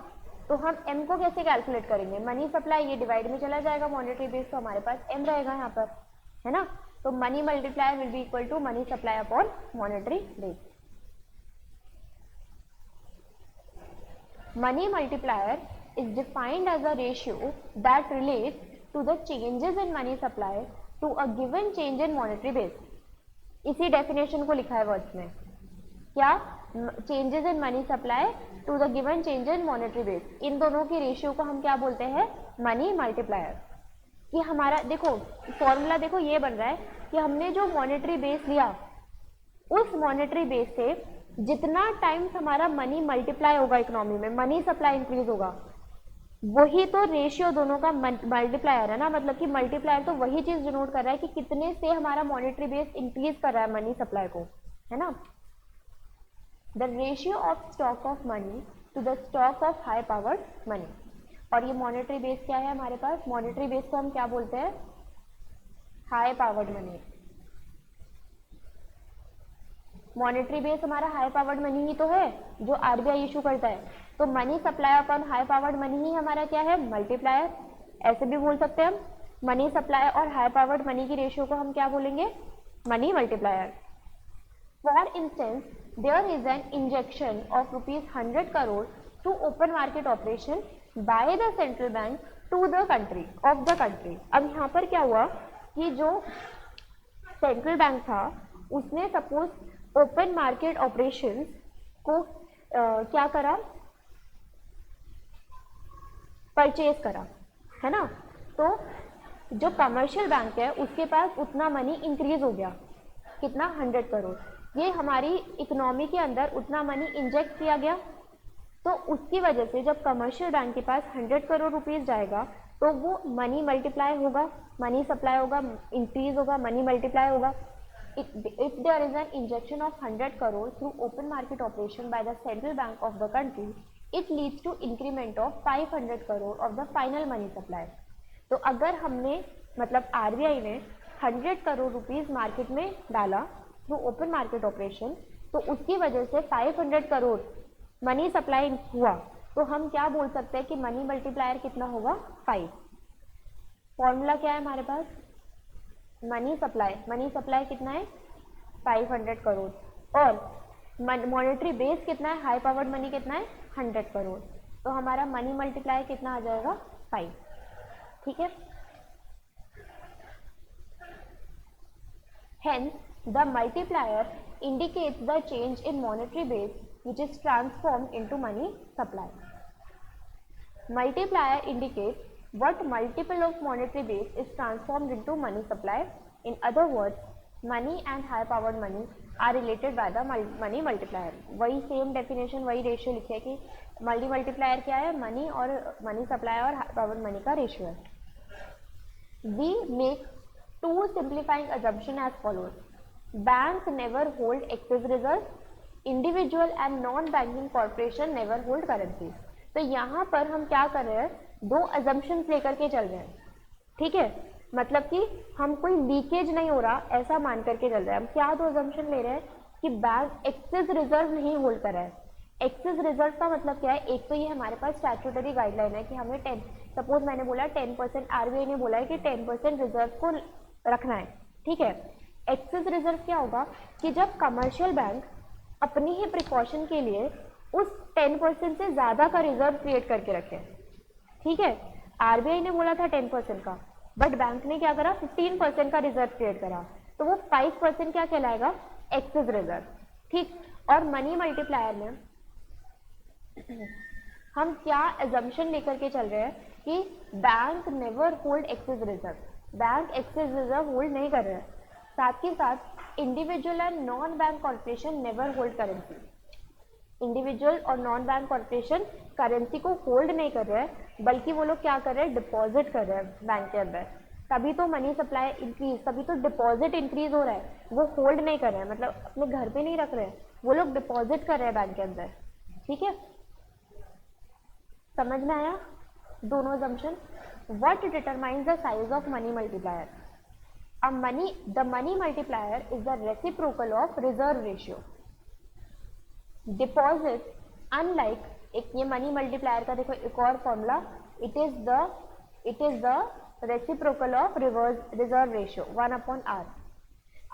S1: तो हम m को कैसे कैलकुलेट करेंगे, मनी सप्लाई ये डिवाइड में चला जाएगा मॉनेटरी बेस, तो हमारे पास m रहेगा यहाँ पर, है ना। तो money multiplier will be equal to money supply upon monetary base. Money multiplier is defined as a ratio that relates to the changes in money supply to a given change in monetary base। इसी definition को लिखा है words में, क्या, changes in money supply to the given change in monetary base, इन दोनों की ratio को हम क्या बोलते हैं, मनी मल्टीप्लायर। कि हमारा देखो फॉर्मूला, देखो ये बन रहा है कि हमने जो मॉनेटरी बेस लिया उस मॉनेटरी बेस से जितना टाइम्स हमारा मनी मल्टीप्लाई होगा इकोनॉमी में, मनी सप्लाई इंक्रीज होगा, वही तो रेशियो दोनों का मल्टीप्लायर है ना। मतलब कि मल्टीप्लायर तो वही चीज डिनोट कर रहा है कि कितने से हमारा मॉनेटरी बेस इंक्रीज कर रहा है मनी सप्लाई को, है ना। The ratio of stock of money to the stock of high powered money. और ये मॉनेटरी बेस क्या है हमारे पास, मॉनेटरी बेस को हम क्या बोलते हैं, high powered money. Monetary base हमारा हाई पावर्ड मनी ही तो है जो आरबीआई इशू करता है। तो money supply upon high powered money ही हमारा क्या है, मल्टीप्लायर। ऐसे भी बोल सकते हैं हम, मनी सप्लाई और हाई पावर्ड मनी की रेशियो को हम क्या बोलेंगे, money multiplier. For instance there is an injection of ₹100 crore to open market operation by the central bank to the country of the country. अब यहाँ पर क्या हुआ कि जो सेंट्रल बैंक था उसने सपोज ओपन मार्केट ऑपरेशंस को क्या करा, परचेज करा, है ना। तो जो कमर्शियल बैंक है उसके पास उतना मनी इंक्रीज हो गया, कितना, 100 करोड़। ये हमारी इकोनॉमी के अंदर उतना मनी इंजेक्ट किया गया, तो उसकी वजह से जब कमर्शियल बैंक के पास 100 करोड़ रुपीस जाएगा तो वो मनी मल्टीप्लाई होगा, मनी सप्लाई होगा, इंक्रीज होगा, मनी मल्टीप्लाई होगा। If there is an injection of 100 crore through open market operation by the central bank of the country, it leads to increment of 500 crore of the final money supply. तो अगर हमने मतलब RBI ने 100 crore rupees market में डाला through open market operation, तो उसकी वजह से 500 करोड़ मनी सप्लाई हुआ, तो हम क्या बोल सकते हैं कि मनी मल्टीप्लायर कितना होगा, 5। फॉर्मूला क्या है हमारे पास, मनी सप्लाई कितना है, 500 करोड़, और मॉनेटरी बेस कितना है, हाई पावर्ड मनी कितना है, 100 करोड़। तो हमारा मनी मल्टीप्लायर कितना आ जाएगा, 5। ठीक है। Hence, the multiplier indicates the change in monetary base which is transformed into money supply. Multiplier indicates what multiple of monetary base is transformed into money supply. In other words, money and high powered money are related by the money multiplier. वही same definition, वही ratio लिखे है कि multi multiplier क्या है, money और money supply और high powered money का रेशियो है। We make two simplifying assumptions as follows. Bank never hold excess reserve. Individual and non-banking corporation never hold currency. तो यहाँ पर हम क्या कर रहे हैं, दो assumptions लेकर के चल रहे हैं, ठीक है। मतलब कि हम कोई लीकेज नहीं हो रहा ऐसा मान करके चल रहे हैं। हम क्या दो assumption ले रहे हैं कि बैंक एक्सेस रिजर्व नहीं होल्ड कर रहा है। एक्सेस रिजर्व का मतलब क्या है, एक तो ये हमारे पास स्टैट्यूटरी गाइडलाइन है कि हमें 10, सपोज मैंने बोला 10%, आरबीआई ने बोला है कि 10% रिजर्व को रखना है, ठीक है। एक्सेस रिजर्व क्या होगा कि जब कमर्शियल बैंक अपनी ही प्रिकॉशन के लिए उस 10% से ज़्यादा का रिजर्व क्रिएट करके रखे, ठीक है। आरबीआई ने बोला था 10% का, बट बैंक ने क्या करा, 15% का रिजर्व क्रिएट करा, तो वो 5% क्या कहलाएगा, एक्सेस रिजर्व, ठीक। और मनी मल्टीप्लायर में हम क्या एजम्पशन लेकर के चल रहे हैं कि bank never hold excess reserve, bank excess reserve hold नहीं कर रहे हैं। साथ ही साथ individual and non bank corporation never hold currency, individual और नॉन बैंक कॉर्पोरेशन करेंसी को होल्ड नहीं कर रहे हैं, बल्कि वो लोग क्या कर रहे हैं, डिपॉजिट कर रहे हैं बैंक के अंदर। तभी तो मनी सप्लाई इंक्रीज, तभी तो डिपॉजिट इंक्रीज हो रहा है। वो होल्ड नहीं कर रहे हैं, मतलब अपने घर पे नहीं रख रहे हैं, वो लोग डिपॉजिट कर रहे हैं बैंक के अंदर, ठीक है। समझ में आया दोनों assumption? What determines the size of money multiplier? The money multiplier is the reciprocal of reserve ratio. Deposit, unlike एक ये money multiplier का देखो एक और formula, it is the reciprocal of reserve ratio 1/r.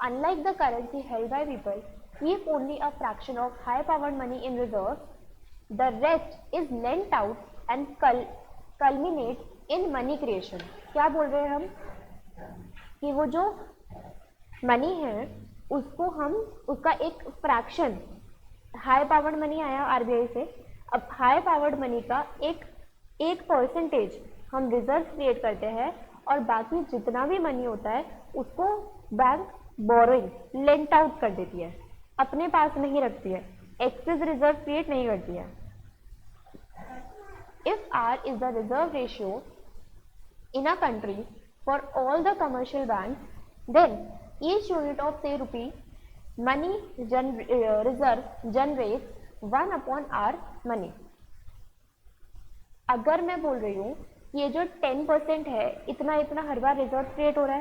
S1: Unlike the currency held by people, keep only a fraction of high powered money in reserve. The rest is lent out and culminate in money creation. क्या बोल रहे हैं हम कि वो जो money है उसको हम, उसका एक फ्रैक्शन, हाई पावर्ड मनी आया आरबीआई से, अब हाई पावर्ड मनी का एक परसेंटेज हम रिजर्व क्रिएट करते हैं, और बाकी जितना भी मनी होता है उसको बैंक बोरोइंग, लेंट आउट कर देती है, अपने पास नहीं रखती है, एक्सेस रिजर्व क्रिएट नहीं करती है। If R is the reserve ratio in a country for all the commercial banks, then each unit of say rupee money reserve generates 1/r money. अगर मैं बोल रही हूँ ये जो 10% है, इतना इतना हर बार रिजर्व क्रिएट हो रहा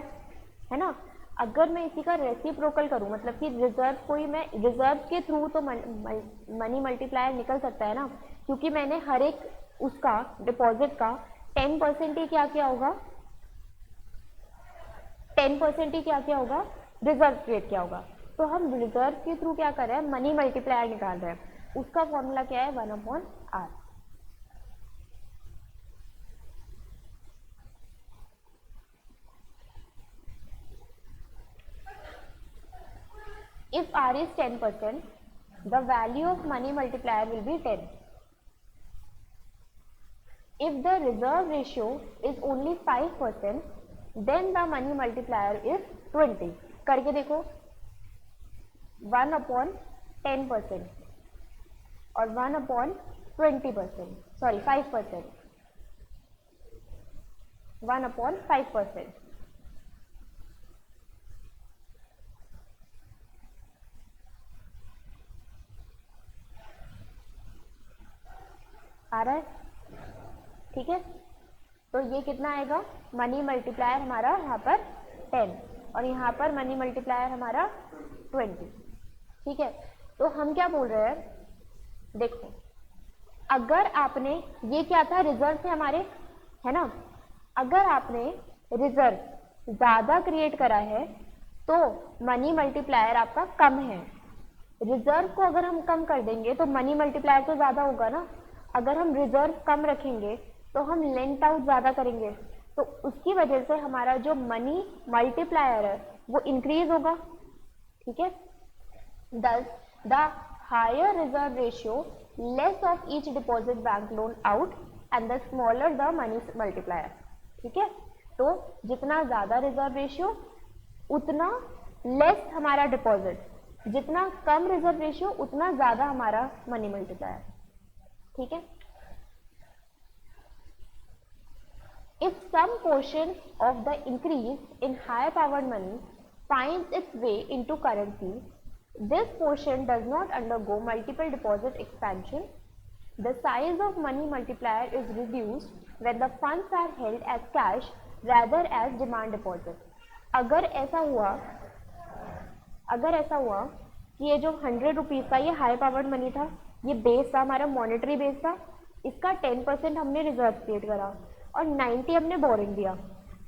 S1: है ना, अगर मैं इसी का रेसिप्रोकल करूँ, मतलब कि रिजर्व कोई, मैं रिजर्व के थ्रू तो मनी मल्टीप्लायर निकल सकता है ना, क्योंकि मैंने हर एक उसका डिपॉजिट का 10% ही क्या किया होगा, 10% ही क्या किया होगा, रिजर्व क्रिएट किया होगा। तो हम रिजर्व के थ्रू क्या कर रहे हैं, मनी मल्टीप्लायर निकाल रहे हैं, उसका फॉर्मूला क्या है, 1/r। If R is 10%, the value of money multiplier will be 10. If the reserve ratio is only 5%, then the money multiplier is 20. करके देखो, 1/10% और 1/20%, सॉरी 5%, 1/5%. आ रहा है? ठीक है, तो ये कितना आएगा, मनी मल्टीप्लायर हमारा यहाँ पर 10 और यहाँ पर मनी मल्टीप्लायर हमारा 20. ठीक है, तो हम क्या बोल रहे हैं, देखो अगर आपने, ये क्या था, रिजर्व थे हमारे, है ना, अगर आपने रिजर्व ज़्यादा क्रिएट करा है तो मनी मल्टीप्लायर आपका कम है. रिजर्व को अगर हम कम कर देंगे तो मनी मल्टीप्लायर तो ज़्यादा होगा ना. अगर हम रिजर्व कम रखेंगे तो हम लेंट आउट ज़्यादा करेंगे, तो उसकी वजह से हमारा जो मनी मल्टीप्लायर है वो इंक्रीज होगा. ठीक है, thus the higher reserve ratio, less of each deposit bank loan out and the smaller the money multiplier. ठीक है, तो जितना ज़्यादा रिजर्व रेशियो उतना लेस हमारा डिपॉजिट, जितना कम रिजर्व रेशियो उतना ज़्यादा हमारा मनी मल्टीप्लायर. ठीक है, if some portion of the increase in higher powered money finds its way into currency, this portion does not undergo multiple deposit expansion. The size of money multiplier is reduced when the funds are held as cash rather as demand deposit. अगर ऐसा हुआ कि ये जो 100 rupees का ये high powered money था, ये बेस था हमारा, मॉनेटरी बेस था, इसका 10% हमने रिजर्व क्रिएट करा और 90 हमने बोरिंग दिया.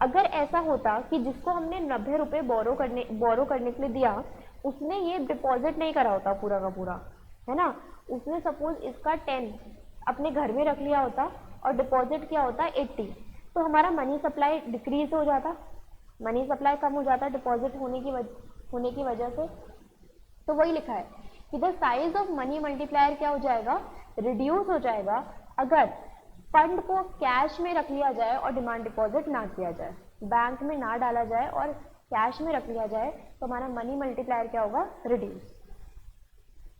S1: अगर ऐसा होता कि जिसको हमने 90 रुपये बोरो करने के लिए दिया उसने ये डिपॉजिट नहीं करा होता पूरा का पूरा, है ना, उसने सपोज इसका 10 अपने घर में रख लिया होता और डिपॉजिट किया होता 80, तो हमारा मनी सप्लाई डिक्रीज हो जाता, मनी सप्लाई कम हो जाता डिपॉजिट होने की वजह से. तो वही लिखा है कि the size of money multiplier क्या हो जाएगा, रिड्यूस हो जाएगा अगर फंड को कैश में रख लिया जाए और डिमांड डिपॉजिट ना किया जाए, बैंक में ना डाला जाए और कैश में रख लिया जाए, तो हमारा मनी मल्टीप्लायर क्या होगा, reduce.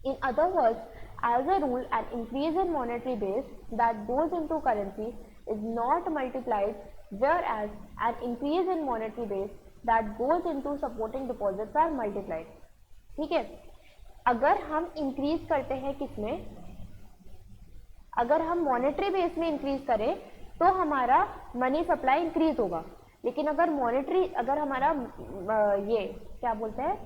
S1: In other words, as a rule an increase in monetary base that goes into currency is not multiplied, whereas an increase in monetary base that goes into supporting deposits are multiplied. ठीक है, अगर हम increase करते हैं किसमें, अगर हम monetary base में इंक्रीज करें तो हमारा मनी सप्लाई इंक्रीज होगा, लेकिन अगर हमारा ये क्या बोलते हैं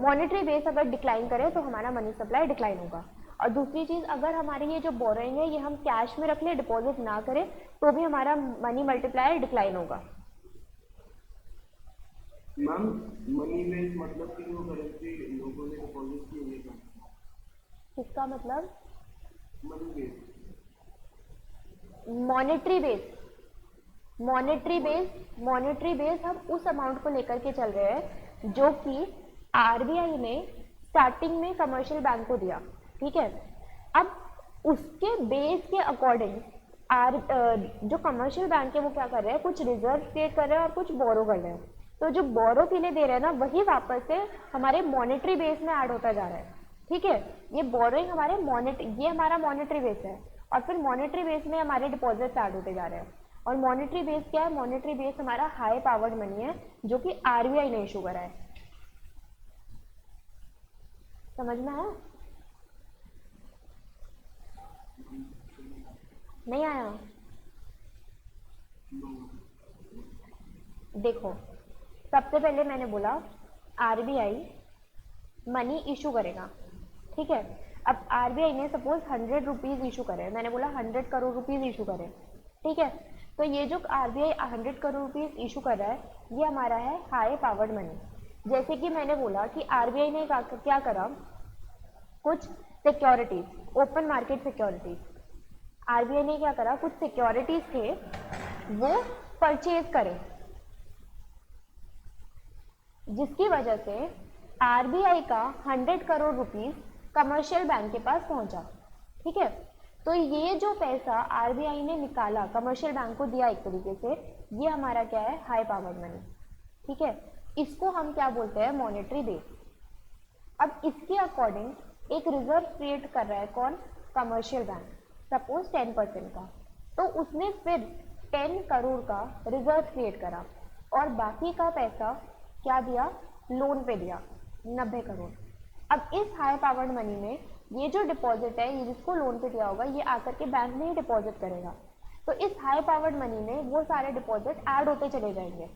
S1: मॉनेटरी बेस अगर डिक्लाइन करे तो हमारा मनी सप्लाई डिक्लाइन होगा. और दूसरी चीज़, अगर हमारी ये जो बोरोइंग है ये हम कैश में रख ले, डिपॉजिट ना करें, तो भी हमारा मनी मल्टीप्लायर डिक्लाइन होगा.
S2: मैम मनी बेस मतलब कि वो करेंसी लोगों ने डिपॉजिट की हुई है,
S1: किसका मतलब,
S2: मनी बेस,
S1: मॉनेटरी बेस हम उस अमाउंट को लेकर के चल रहे हैं जो कि आरबीआई ने स्टार्टिंग में कमर्शियल बैंक को दिया. ठीक है, अब उसके बेस के अकॉर्डिंग जो कमर्शियल बैंक है वो क्या कर रहे हैं, कुछ रिजर्व क्रिएट कर रहे हैं और कुछ बोरो कर रहे हैं. तो जो बोरो के लिए दे रहे हैं ना, वही वापस से हमारे मॉनेटरी बेस में ऐड होता जा रहा है. ठीक है, ये बोरोइंग ये हमारा मॉनेटरी बेस है और फिर मॉनेटरी बेस में हमारे डिपॉजिट्स ऐड होते जा रहे हैं. और मॉनेटरी बेस क्या है, मॉनेटरी बेस हमारा हाई पावर्ड मनी है जो कि आरबीआई ने इशू करा है. समझ में आया, नहीं आया? देखो, सबसे पहले मैंने बोला आरबीआई मनी इशू करेगा. ठीक है, अब आरबीआई ने सपोज 100 रुपीज़ इशू करे, मैंने बोला 100 करोड़ रुपीज़ इशू करे. ठीक है, तो ये जो आरबीआई 100 करोड़ रुपीज़ इशू कर रहा है ये हमारा है हाई पावर्ड मनी. जैसे कि मैंने बोला कि आरबीआई ने क्या करा, कुछ securities, open market securities, RBI ने क्या करा, कुछ सिक्योरिटीज थे वो परचेज करे, जिसकी वजह से आरबीआई का 100 करोड़ रुपीस कमर्शियल बैंक के पास पहुंचा। ठीक है, तो ये जो पैसा आरबीआई ने निकाला, कमर्शियल बैंक को दिया एक तरीके से, ये हमारा क्या है, हाई पावर्ड मनी। ठीक है, इसको हम क्या बोलते हैं, मॉनेटरी बेस। अब इसके अकॉर्डिंग एक रिजर्व क्रिएट कर रहा है कौन, कमर्शियल बैंक, सपोज 10% का, तो उसने फिर 10 करोड़ का रिजर्व क्रिएट करा और बाकी का पैसा क्या दिया, लोन पे दिया 90 करोड़। अब इस हाई पावर्ड मनी में ये जो डिपॉजिट है, ये जिसको लोन पे दिया होगा, ये आकर के बैंक में ही डिपॉजिट करेगा। तो इस हाई पावर्ड मनी में वो सारे डिपॉजिट ऐड होते चले जाएंगे।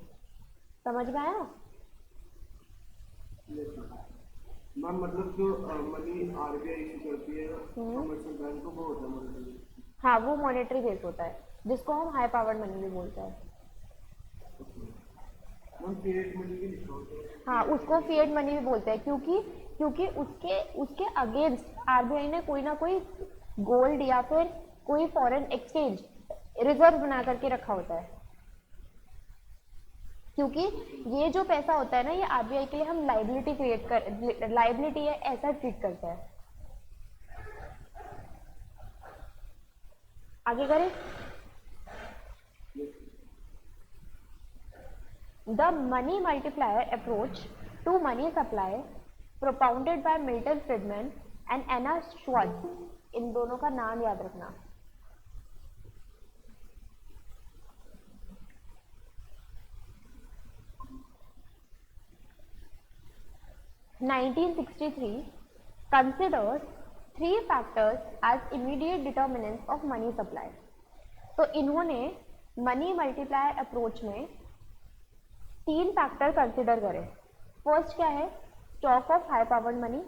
S1: समझ गए ना?
S2: मैम मतलब जो मनी आरबीआई इशू करती है कमर्शियल बैंक को, वो होता है मॉनेटरी।
S1: हाँ, वो मॉनेटरी बेस होता है, जिसको हम हाई पावर्ड मनी भी बोलते हैं।
S2: मैम फिएट मनी भी लिखा होता है।
S1: हाँ, उसको फिएट मनी भी बोलते हैं, क्योंकि उसके अगेंस्ट आरबीआई ने कोई ना कोई गोल्ड या फिर कोई फॉरेन एक्सचेंज रिजर्व बना करके रखा होता है। क्योंकि ये जो पैसा होता है ना, ये आरबीआई के लिए हम लाइबिलिटी है ऐसा ट्रीट करते हैं। आगे करें। The money multiplier approach to money supply propounded by Milton Friedman and Anna Schwartz, इन दोनों का नाम याद रखना। (1963) considers 3 factors as immediate determinants of money supply। तो इन्होंने मनी मल्टीप्लायर अप्रोच में 3 फैक्टर कंसिडर करे। फर्स्ट क्या है, stock of high powered money,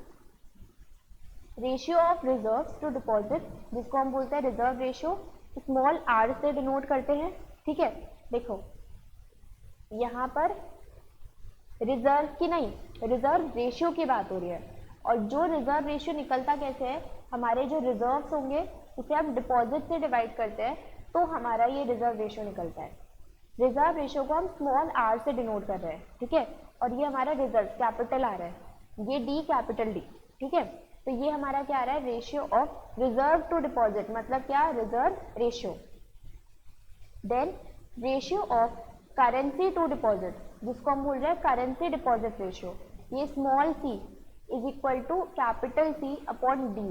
S1: ratio of reserves to deposit, जिसको हम बोलते हैं रिजर्व रेशियो, स्मॉल आर से डिनोट करते हैं। ठीक है, देखो यहाँ पर रिजर्व की नहीं, रिजर्व रेशियो की बात हो रही है, और जो रिजर्व रेशियो निकलता कैसे है, हमारे जो रिजर्व्स होंगे उसे हम डिपॉजिट से डिवाइड करते हैं, तो हमारा ये रिजर्व रेशियो निकलता है। रिजर्व रेशियो को हम स्मॉल आर से डिनोट कर रहे हैं। ठीक है, और ये हमारा रिजर्व कैपिटल आ रहा है, ये डी कैपिटल डी। ठीक है, तो ये हमारा क्या आ रहा है, ratio of reserve to deposit, मतलब क्या, reserve ratio. Then ratio of currency to deposit, जिसको हम बोल रहे हैं करेंसी डिपॉजिट रेशियो, ये small C is equal to capital C upon D.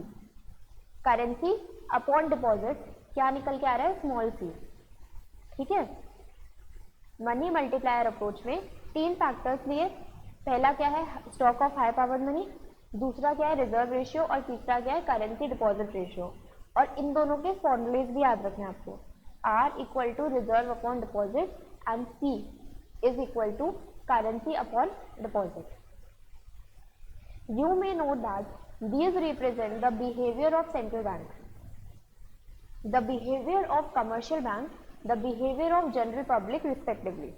S1: Currency upon deposit क्या निकल के आ रहा है, स्मॉल सी। ठीक है, मनी मल्टीप्लायर अप्रोच में 3 फैक्टर्स लिए। पहला क्या है, stock of high powered money, दूसरा क्या है, रिजर्व रेशियो, और तीसरा क्या है, करेंसी डिपॉजिट रेशियो। और इन दोनों के फॉर्मूलेज भी याद रखना है आपको, R equal to reserve upon deposit and C is equal to currency upon deposit. You may note that these represent the behavior of central bank, the behavior of commercial bank, the behavior of general public respectively.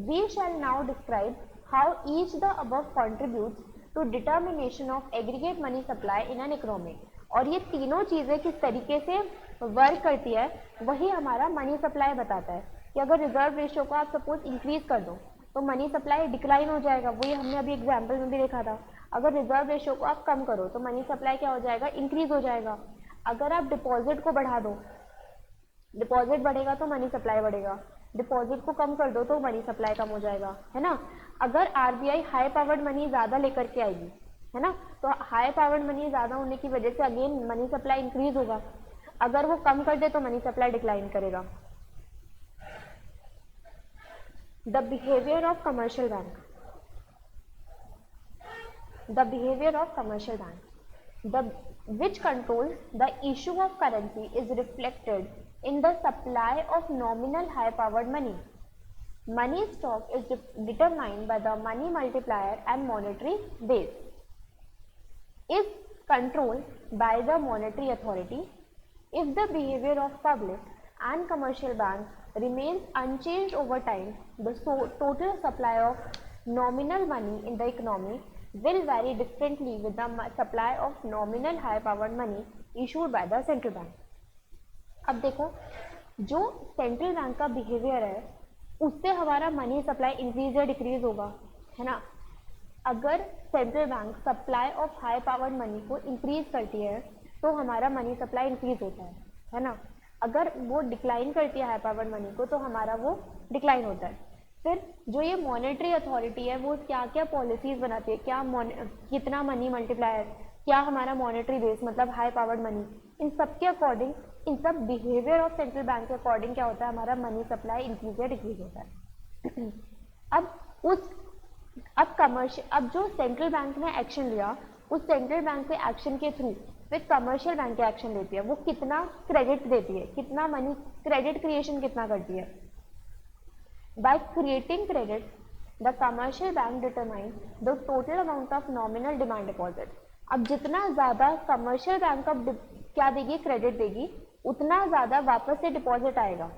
S1: We shall now describe how each the above contributes to determination of aggregate money supply in an economy. और ये तीनों चीजें किस तरीके से work करती है, वही हमारा मनी सप्लाई बताता है। कि अगर रिजर्व रेशियो को आप सपोज इंक्रीज कर दो तो मनी सप्लाई डिक्लाइन हो जाएगा, वही हमने अभी एग्जांपल में भी देखा था। अगर रिजर्व रेशियो को आप कम करो तो मनी सप्लाई क्या हो जाएगा, इंक्रीज हो जाएगा। अगर आप डिपॉजिट को बढ़ा दो, डिपॉजिट बढ़ेगा तो मनी सप्लाई बढ़ेगा, डिपॉजिट को कम कर दो तो मनी सप्लाई कम हो जाएगा, है ना। अगर आरबीआई हाई पावर्ड मनी ज़्यादा लेकर के आएगी, है ना, तो हाई पावर्ड मनी ज़्यादा होने की वजह से अगेन मनी सप्लाई इंक्रीज होगा। अगर वो कम कर दे तो मनी सप्लाई डिक्लाइन करेगा। The behavior of commercial bank. The behavior of commercial bank, which controls the issue of currency, is reflected in the supply of nominal high-powered money. Money stock is determined by the money multiplier and monetary base. Is controlled by the monetary authority. If the behavior of public and commercial banks remains unchanged over time, the total supply of nominal money in the economy will vary differently with the supply of nominal high powered money issued by the central bank. अब देखो, जो central bank का behaviour है उससे हमारा money supply increase या decrease होगा, है ना। अगर central bank supply of high powered money को इंक्रीज करती है तो हमारा मनी सप्लाई इंक्रीज होता है ना। अगर वो डिक्लाइन करती है हाई पावर्ड मनी को तो हमारा वो डिक्लाइन होता है। फिर जो ये मॉनेटरी अथॉरिटी है वो क्या क्या पॉलिसीज बनाती है, कितना मनी मल्टीप्लायर, क्या हमारा मॉनेटरी बेस मतलब हाई पावर्ड मनी, इन सब के अकॉर्डिंग, इन सब बिहेवियर ऑफ सेंट्रल बैंक के अकॉर्डिंग क्या होता है, हमारा मनी सप्लाई इंक्रीज या डिक्रीज होता है। अब जो सेंट्रल बैंक ने एक्शन लिया, उस सेंट्रल बैंक के एक्शन के थ्रू फिर कमर्शियल बैंक के एक्शन लेती है, वो कितना क्रेडिट देती है, कितना मनी क्रेडिट क्रिएशन कितना करती है। By creating credit the commercial bank determine the total amount of nominal demand deposit. अब जितना ज़्यादा कमर्शियल बैंक अब क्या देगी, क्रेडिट देगी, उतना ज़्यादा वापस से डिपॉजिट आएगा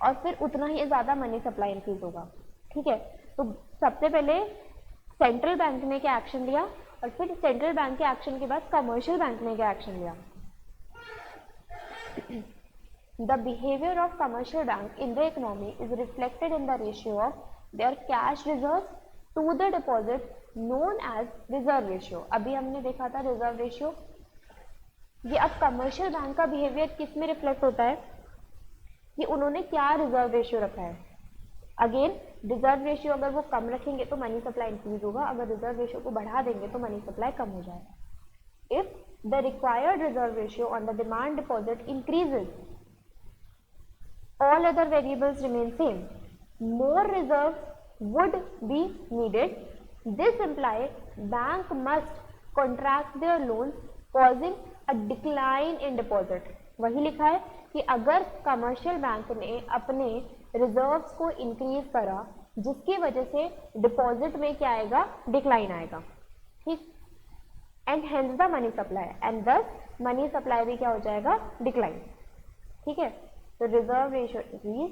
S1: और फिर उतना ही ज़्यादा मनी सप्लाई इंक्रीज होगा। ठीक है, तो सबसे पहले सेंट्रल बैंक ने क्या एक्शन लिया और फिर सेंट्रल बैंक के एक्शन के बाद कमर्शियल बैंक ने क्या एक्शन लिया। The behavior of commercial bank in the economy is reflected in the ratio of their cash reserves to the deposit known as reserve ratio। अभी हमने देखा था reserve ratio। ये अब कमर्शियल बैंक का बिहेवियर किस में रिफ्लेक्ट होता है कि उन्होंने क्या रिजर्व रेशियो रखा है। अगेन रिजर्व रेशियो अगर वो कम रखेंगे तो मनी सप्लाई इंक्रीज होगा, अगर रिजर्व रेशियो को बढ़ा देंगे तो मनी सप्लाई कम हो जाएगा। If the required reserve ratio on the demand deposit increases, all other variables remain same, more reserves would be needed. This implies bank must contract their loans causing a decline in deposit। वही लिखा है कि अगर commercial bank ने अपने reserves को increase करा जिसकी वजह से डिपॉजिट में क्या आएगा, डिक्लाइन आएगा। ठीक, and hence the money supply, and दस मनी सप्लाई भी क्या हो जाएगा, डिक्लाइन। ठीक है, तो reserve ratio increase,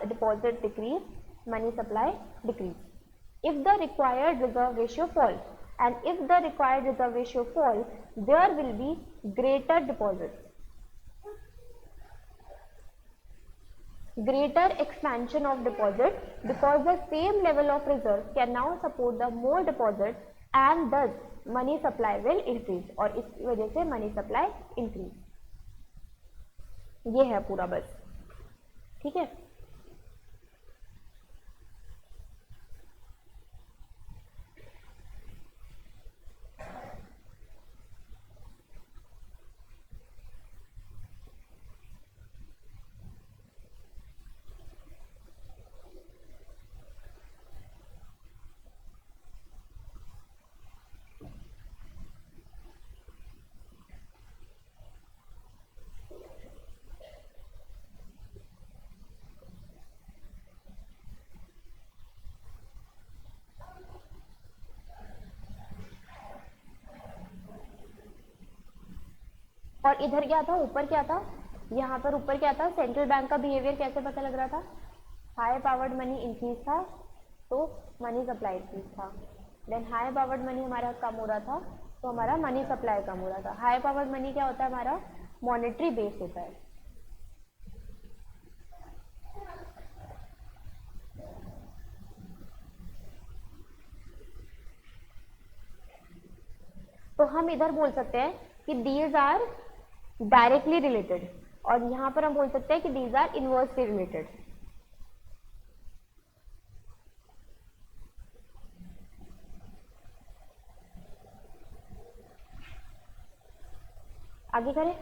S1: deposit decrease, money supply decrease. If the required reserve ratio falls, and if the required reserve ratio falls, there will be greater deposits, greater expansion of deposit, because the same level of reserve can now support the more deposit, and thus money supply will increase। और इस वजह से money supply increase। ये है पूरा बस। ठीक है, और इधर क्या था, ऊपर क्या था, यहाँ पर ऊपर क्या था, सेंट्रल बैंक का बिहेवियर कैसे पता लग रहा था, हाई पावर्ड मनी इंक्रीज था तो मनी सप्लाई इंक्रीज था, देन हाई पावर्ड मनी हमारा कम हो रहा था तो हमारा मनी सप्लाई कम हो रहा था। हाई पावर्ड मनी क्या होता है, हमारा मॉनेटरी बेस होता है। तो हम इधर बोल सकते हैं कि दीज आर डायरेक्टली रिलेटेड, और यहां पर हम बोल सकते हैं कि दीज आर इनवर्सली रिलेटेड। आगे करें,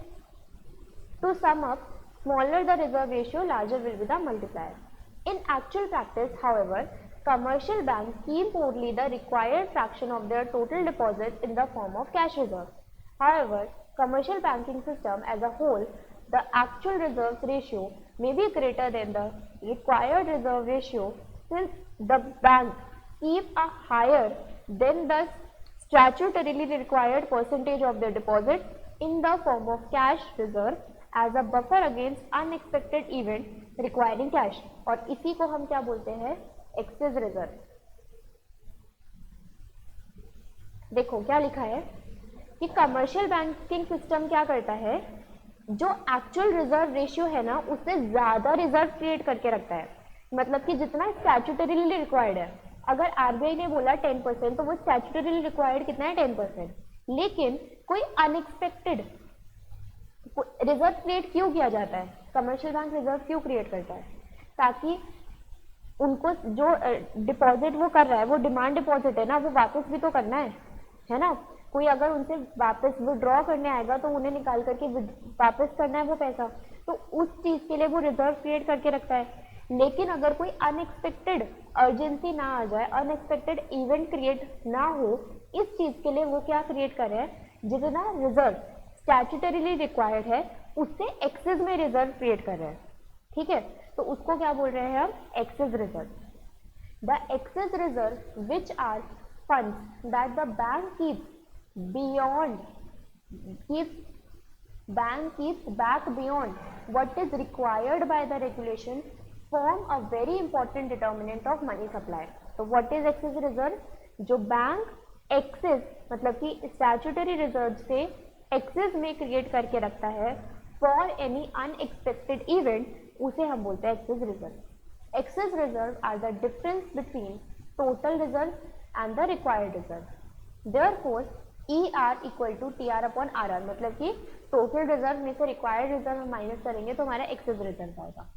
S1: to sum up, smaller the reserve ratio larger will be the multiplier. In actual practice however, commercial banks keep only the required fraction of their total deposits in the form of cash reserves. However, commercial banking system as a whole, the actual reserves ratio may be greater than the required reserve ratio, since the banks keep a higher than the statutorily required percentage of their deposit in the form of cash reserve as a buffer against unexpected event requiring cash। और इसी को हम क्या बोलते हैं, excess reserve. देखो क्या लिखा है कि कमर्शियल बैंकिंग सिस्टम क्या करता है, जो एक्चुअल रिजर्व रेशियो है ना उससे ज्यादा रिजर्व क्रिएट करके रखता है, मतलब कि जितना स्टैट्यूटरीली रिक्वायर्ड है। अगर आरबीआई ने बोला 10%, तो वो स्टैट्यूटरी रिक्वायर्ड कितना है 10%। लेकिन कोई अनएक्सपेक्टेड रिजर्व क्रिएट क्यों किया जाता है, कमर्शियल बैंक रिजर्व क्यों क्रिएट करता है, ताकि उनको जो डिपॉजिट वो कर रहा है, वो डिमांड डिपॉजिट है ना, वो वापस भी तो करना है ना। कोई अगर उनसे वापस विड्रॉ करने आएगा तो उन्हें निकाल करके वापस करना है वो पैसा, तो उस चीज के लिए वो रिजर्व क्रिएट करके रखता है। लेकिन अगर कोई अनएक्सपेक्टेड अर्जेंसी ना आ जाए, अनएक्सपेक्टेड इवेंट क्रिएट ना हो, इस चीज के लिए वो क्या क्रिएट कर रहे हैं, जितना रिजर्व स्टैट्यूटरीली रिक्वायर्ड है उससे एक्सेस में रिजर्व क्रिएट कर रहे हैं। ठीक है, तो उसको क्या बोल रहे हैं हम, excess reserve. The excess reserve which are funds that the bank keeps beyond keeps back beyond what is required by the regulation form a very important determinant of money supply। तो what is excess reserve, जो bank access मतलब कि statutory reserve से access में create करके रखता है for any unexpected event, उसे हम बोलते हैं excess reserve. Excess reserve are the difference between total reserve and the required reserve. Therefore ER equal to TR upon RR, मतलब कि टोटल रिजर्व में से रिक्वायर्ड रिजर्व हम माइनस करेंगे तो हमारा एक्सेस रिजर्व आएगा।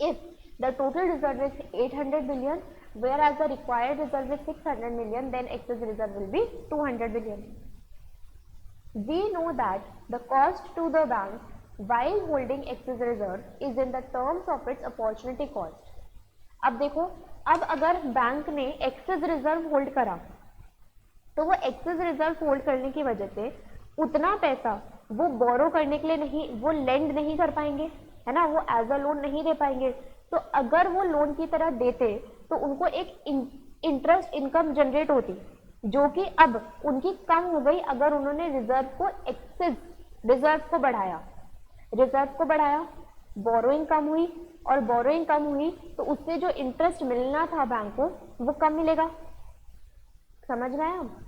S1: If the total reserve is 800 billion where as the required reserve is 600 million, then excess reserve will be 200 billion. We know that the cost to the bank while holding excess reserve is in the terms of its opportunity cost। अब देखो, अब अगर bank ने access reserve hold करा तो वो access reserve hold करने की वजह से उतना पैसा वो बोरो करने के लिए नहीं, वो लेंड नहीं कर पाएंगे, है ना, वो एज अ लोन नहीं दे पाएंगे। तो अगर वो लोन की तरह देते तो उनको एक इंटरेस्ट इनकम जनरेट होती, जो कि अब उनकी कम हो गई अगर उन्होंने रिजर्व को एक्सेस रिजर्व को बढ़ाया। रिजर्व को बढ़ाया, बोरोइंग कम हुई, और बोरोइंग कम हुई तो उससे जो इंटरेस्ट मिलना था बैंक को वो कम मिलेगा। समझ रहे हैं हम?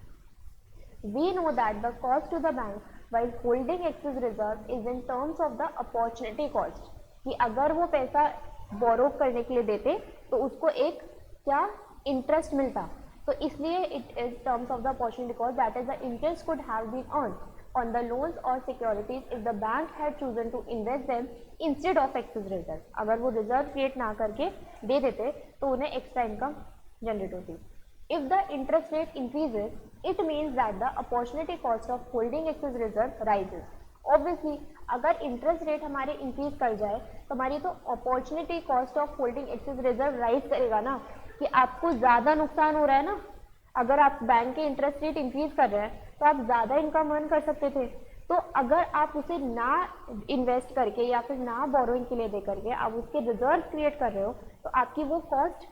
S1: We know that the cost to the bank while holding excess reserve is in terms of the opportunity cost, कि अगर वो पैसा बोरो करने के लिए देते तो उसको एक क्या इंटरेस्ट मिलता, तो इसलिए it is terms of the opportunity cost, that is the interest could have been earned on the loans or securities if the bank had chosen to invest them instead of excess reserve। अगर वो reserve create ना करके दे देते तो उन्हें extra income generate होती। If the interest rate increases, it means that the opportunity cost of holding excess reserve rises। Obviously, अगर interest rate हमारे increase कर जाए तो हमारी तो opportunity cost of holding excess reserve rise करेगा ना, कि आपको ज़्यादा नुकसान हो रहा है ना। अगर आप बैंक के इंटरेस्ट रेट इंक्रीज कर रहे हैं तो आप ज़्यादा इनकम अर्न कर सकते थे, तो अगर आप उसे ना इन्वेस्ट करके या फिर ना बोरोइंग के लिए दे करके आप उसके रिजर्व क्रिएट कर रहे हो तो आपकी वो कॉस्ट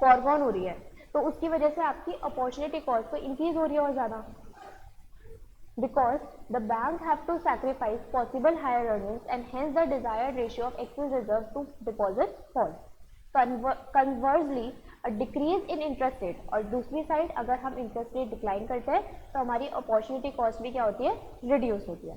S1: फॉरगॉन हो रही है, तो उसकी वजह से आपकी अपॉर्चुनिटी कॉस्ट तो इंक्रीज हो रही है और ज़्यादा। Because the bank have to sacrifice possible higher earnings and hence the desired ratio of excess reserve to deposit fall. Conversely a decrease in interest rate, और दूसरी साइड अगर हम इंटरेस्ट रेट डिक्लाइन करते हैं तो हमारी अपॉर्चुनिटी कॉस्ट भी क्या होती है, रिड्यूस होती है,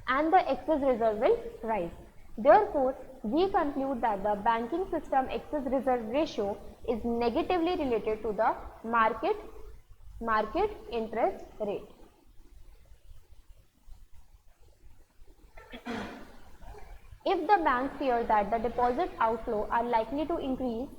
S1: and the excess reserve will rise. Therefore, we conclude that the banking system excess reserve ratio is negatively related to the market interest rate। If the bank fear that the deposit outflow are likely to increase,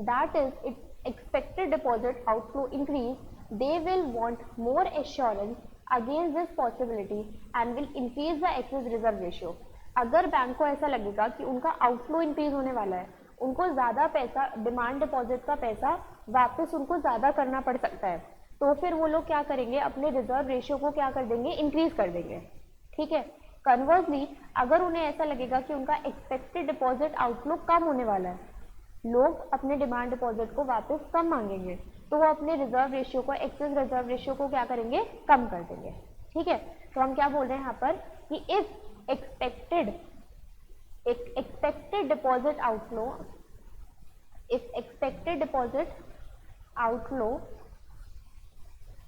S1: that is, its expected deposit outflow increase, they will want more assurance against this possibility and will increase the excess reserve ratio। अगर bank को ऐसा लगेगा कि उनका outflow increase होने वाला है, उनको ज़्यादा पैसा, डिमांड डिपॉजिट का पैसा वापस उनको ज़्यादा करना पड़ सकता है, तो फिर वो लोग क्या करेंगे, अपने रिजर्व रेशियो को क्या कर देंगे, इंक्रीज कर देंगे। ठीक है। कन्वर्सली अगर उन्हें ऐसा लगेगा कि उनका एक्सपेक्टेड डिपॉजिट आउटफ्लो कम होने वाला है, लोग अपने डिमांड डिपॉजिट को वापस कम मांगेंगे, तो वो अपने रिजर्व रेशियो को, एक्सेस रिजर्व रेशियो को क्या करेंगे, कम कर देंगे। ठीक है। तो हम क्या बोल रहे हैं यहाँ पर कि if expected deposit outflow, if expected deposit outflow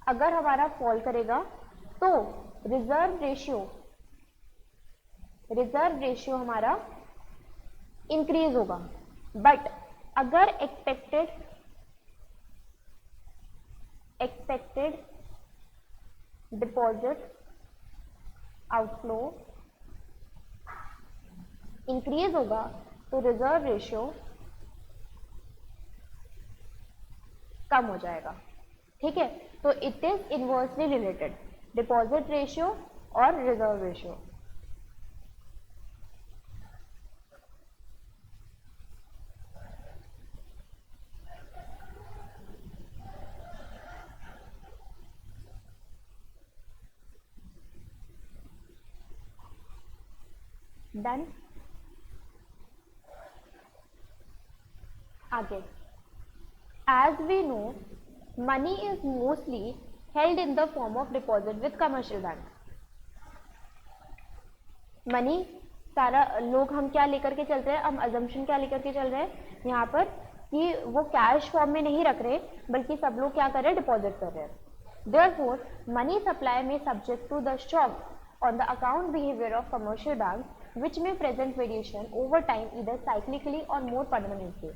S1: अगर हमारा फॉल करेगा तो रिजर्व रेशियो हमारा इंक्रीज होगा, बट अगर एक्सपेक्टेड डिपॉजिट आउटफ्लो इंक्रीज होगा तो रिजर्व रेशियो कम हो जाएगा। ठीक है, तो it is inversely related, deposit ratio और रिजर्व रेशियो। डन। आगे, as we know money is mostly held in the form of deposit with commercial bank. Money सारा लोग हम क्या लेकर के चल रहे हैं, हम अजम्पशन क्या लेकर के चल रहे हैं यहाँ पर कि वो कैश फॉर्म में नहीं रख रहे, बल्कि सब लोग क्या कर रहे हैं, डिपॉजिट कर रहे हैं। Therefore, money supply may subject to the shock on the account behavior of commercial banks, which may present variation over time either cyclically or more permanently.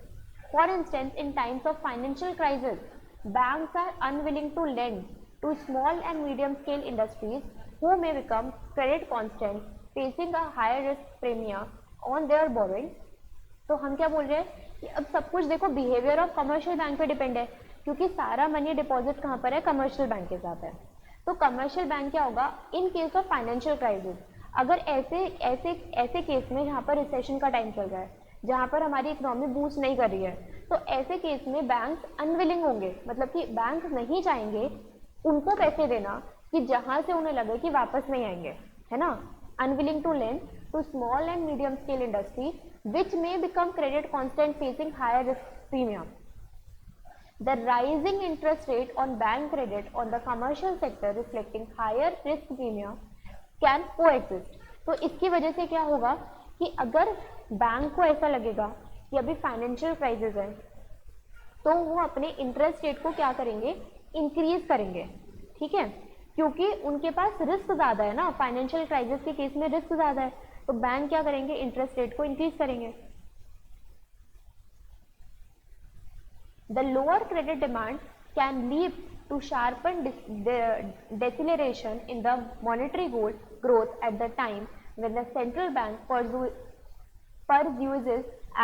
S1: For instance, in times of financial crisis, banks are unwilling to lend to small and medium scale industries who may become credit constant, facing a higher risk premium on their borrowing. तो हम क्या बोल रहे हैं कि अब सब कुछ देखो बिहेवियर ऑफ कमर्शियल बैंक पे डिपेंड है, क्योंकि सारा मनी डिपॉजिट कहाँ पर है, कमर्शियल बैंक के साथ है। तो कमर्शियल बैंक क्या होगा in case of financial crisis, अगर ऐसे केस में जहाँ पर रिसेशन का टाइम चल रहा है, जहाँ पर हमारी इकोनॉमी बूस्ट नहीं कर रही है, तो ऐसे केस में बैंक्स अनविलिंग होंगे, मतलब कि बैंक नहीं चाहेंगे उनको पैसे देना कि जहाँ से उन्हें लगे कि वापस नहीं आएंगे, है ना। Unwilling to lend to small and medium scale industry which may become credit constant facing higher risk premium. The rising interest rate on bank credit on the commercial sector reflecting higher risk premium can coexist. तो इसकी वजह से क्या होगा कि अगर bank को ऐसा लगेगा कि अभी फाइनेंशियल क्राइसिस है, तो वो अपने इंटरेस्ट रेट को क्या करेंगे, इंक्रीज करेंगे। ठीक है, क्योंकि उनके पास रिस्क ज़्यादा है ना, फाइनेंशियल क्राइसिस के केस में रिस्क ज़्यादा है, तो बैंक क्या करेंगे, इंटरेस्ट रेट को इंक्रीज करेंगे। The lower credit demand can lead to sharpen deceleration in the monetary growth at the time when the central bank pursues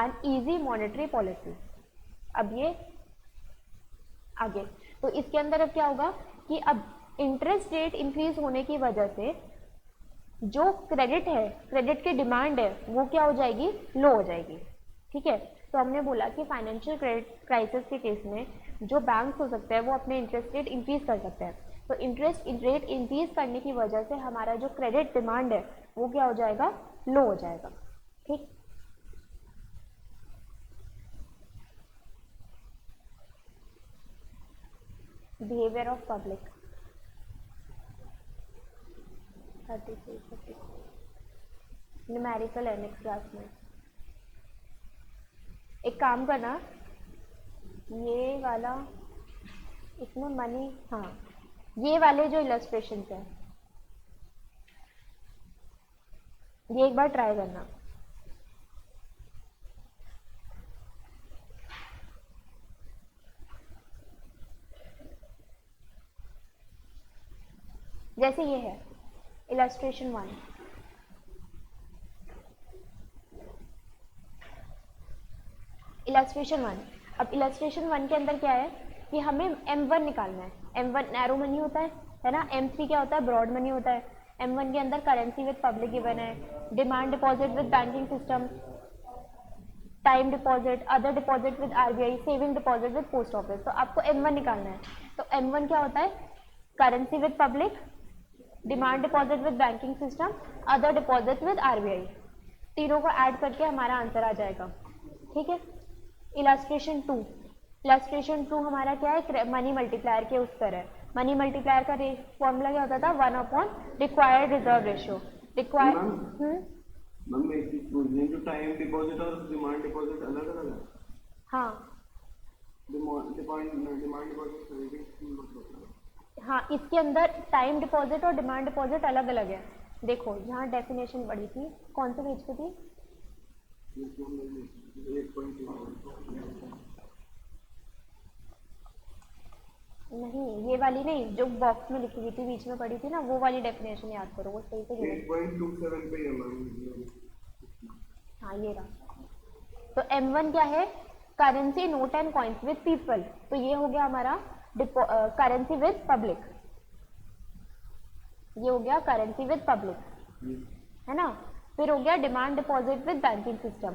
S1: an easy monetary policy. अब ये आगे, तो इसके अंदर अब क्या होगा कि अब इंटरेस्ट रेट इंक्रीज होने की वजह से जो क्रेडिट है, क्रेडिट की डिमांड है, वो क्या हो जाएगी, लो हो जाएगी। ठीक है, तो हमने बोला कि फाइनेंशियल क्राइसिस के केस में जो बैंक्स हो सकते हैं वो अपने इंटरेस्ट रेट इंक्रीज कर सकते हैं, तो इंटरेस्ट रेट इंक्रीज करने की वजह से हमारा जो क्रेडिट डिमांड है वो क्या हो जाएगा, लो हो जाएगा। ठीक, बिहेवियर ऑफ पब्लिक 33 न्यूमेरिकल है नेक्स्ट क्लास में। एक काम करना, ये वाला इसमें मनी, हाँ ये वाले जो इलस्ट्रेशन है ये एक बार ट्राई करना। जैसे ये है इलस्ट्रेशन 1, इलस्ट्रेशन 1। अब इलस्ट्रेशन 1 के अंदर क्या है कि हमें M1 निकालना है। M1 नैरो मनी होता है ना। M3 क्या होता है, ब्रॉड मनी होता है। M1 के अंदर करेंसी विद पब्लिक गिवन है, demand deposit with banking system, time deposit, other deposit with RBI, saving deposit with post office. तो आपको M1 निकालना है। तो M1 क्या होता है, currency with public, demand deposit with banking system, other deposit with RBI। तीनों को ऐड करके हमारा आंसर आ जाएगा। ठीक है, इलस्ट्रेशन 2, इलस्ट्रेशन 2 हमारा क्या है, मनी मल्टीप्लायर के उस पर है। मनी मल्टीप्लायर का फॉर्मूला क्या होता था, 1 required reserve ratio. Required
S2: ma'am एक चीज पूछ रही हूं, जो टाइम डिपॉजिट और डिमांड डिपॉजिट अलग अलग है?
S1: हाँ
S2: डिमांड डिपॉजिट
S1: हाँ, इसके अंदर टाइम डिपॉजिट और डिमांड डिपॉजिट अलग अलग है। देखो यहाँ डेफिनेशन पढ़ी थी, कौन से पेज पे थी,
S2: 8.2
S1: नहीं, ये वाली नहीं, जो बॉक्स में लिखी हुई थी बीच में पड़ी थी ना, वो वाली डेफिनेशन याद करो, वो सही से गिनो।
S2: 8.27 पे है मैम।
S1: हाँ ये रहा। तो M1 क्या है? Currency note and coins with people. तो ये हो गया हमारा करेंसी विद पब्लिक, ये हो गया करेंसी विद पब्लिक, है ना। फिर हो गया demand deposit with banking system,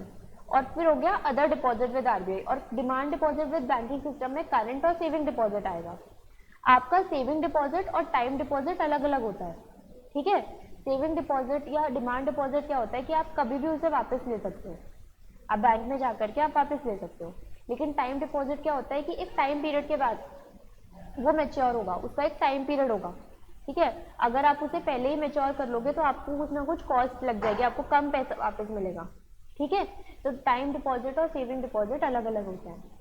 S1: और फिर हो गया अदर डिपॉजिट विद आरबीआई। और demand deposit with banking system में करंट और सेविंग डिपॉजिट आएगा। आपका सेविंग डिपॉजिट और टाइम डिपॉजिट अलग अलग होता है, ठीक है। सेविंग डिपॉजिट या डिमांड डिपॉजिट क्या होता है कि आप कभी भी उसे वापस ले सकते हो, आप बैंक में जाकर के आप वापस ले सकते हो। लेकिन टाइम डिपॉजिट क्या होता है कि एक टाइम पीरियड के बाद वो मैच्योर होगा, उसका एक टाइम पीरियड होगा, ठीक है। अगर आप उसे पहले ही मैच्योर कर लोगे तो आपको कुछ ना कुछ कॉस्ट लग जाएगी, आपको कम पैसा वापस मिलेगा, ठीक है। तो टाइम डिपॉजिट और सेविंग डिपॉजिट अलग अलग होता है।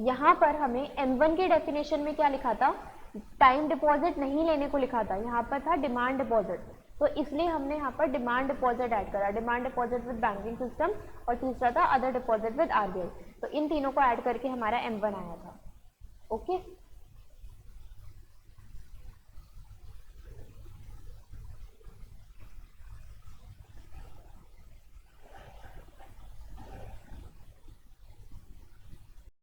S1: यहाँ पर हमें M1 की डेफिनेशन में क्या लिखा था? टाइम डिपॉजिट नहीं लेने को लिखा था, यहाँ पर था डिमांड डिपॉजिट। तो इसलिए हमने यहाँ पर डिमांड डिपॉजिट ऐड करा, demand deposit with banking system, और तीसरा था अदर डिपॉजिट विद आरबीआई। तो इन तीनों को ऐड करके हमारा M1 आया था। ओके।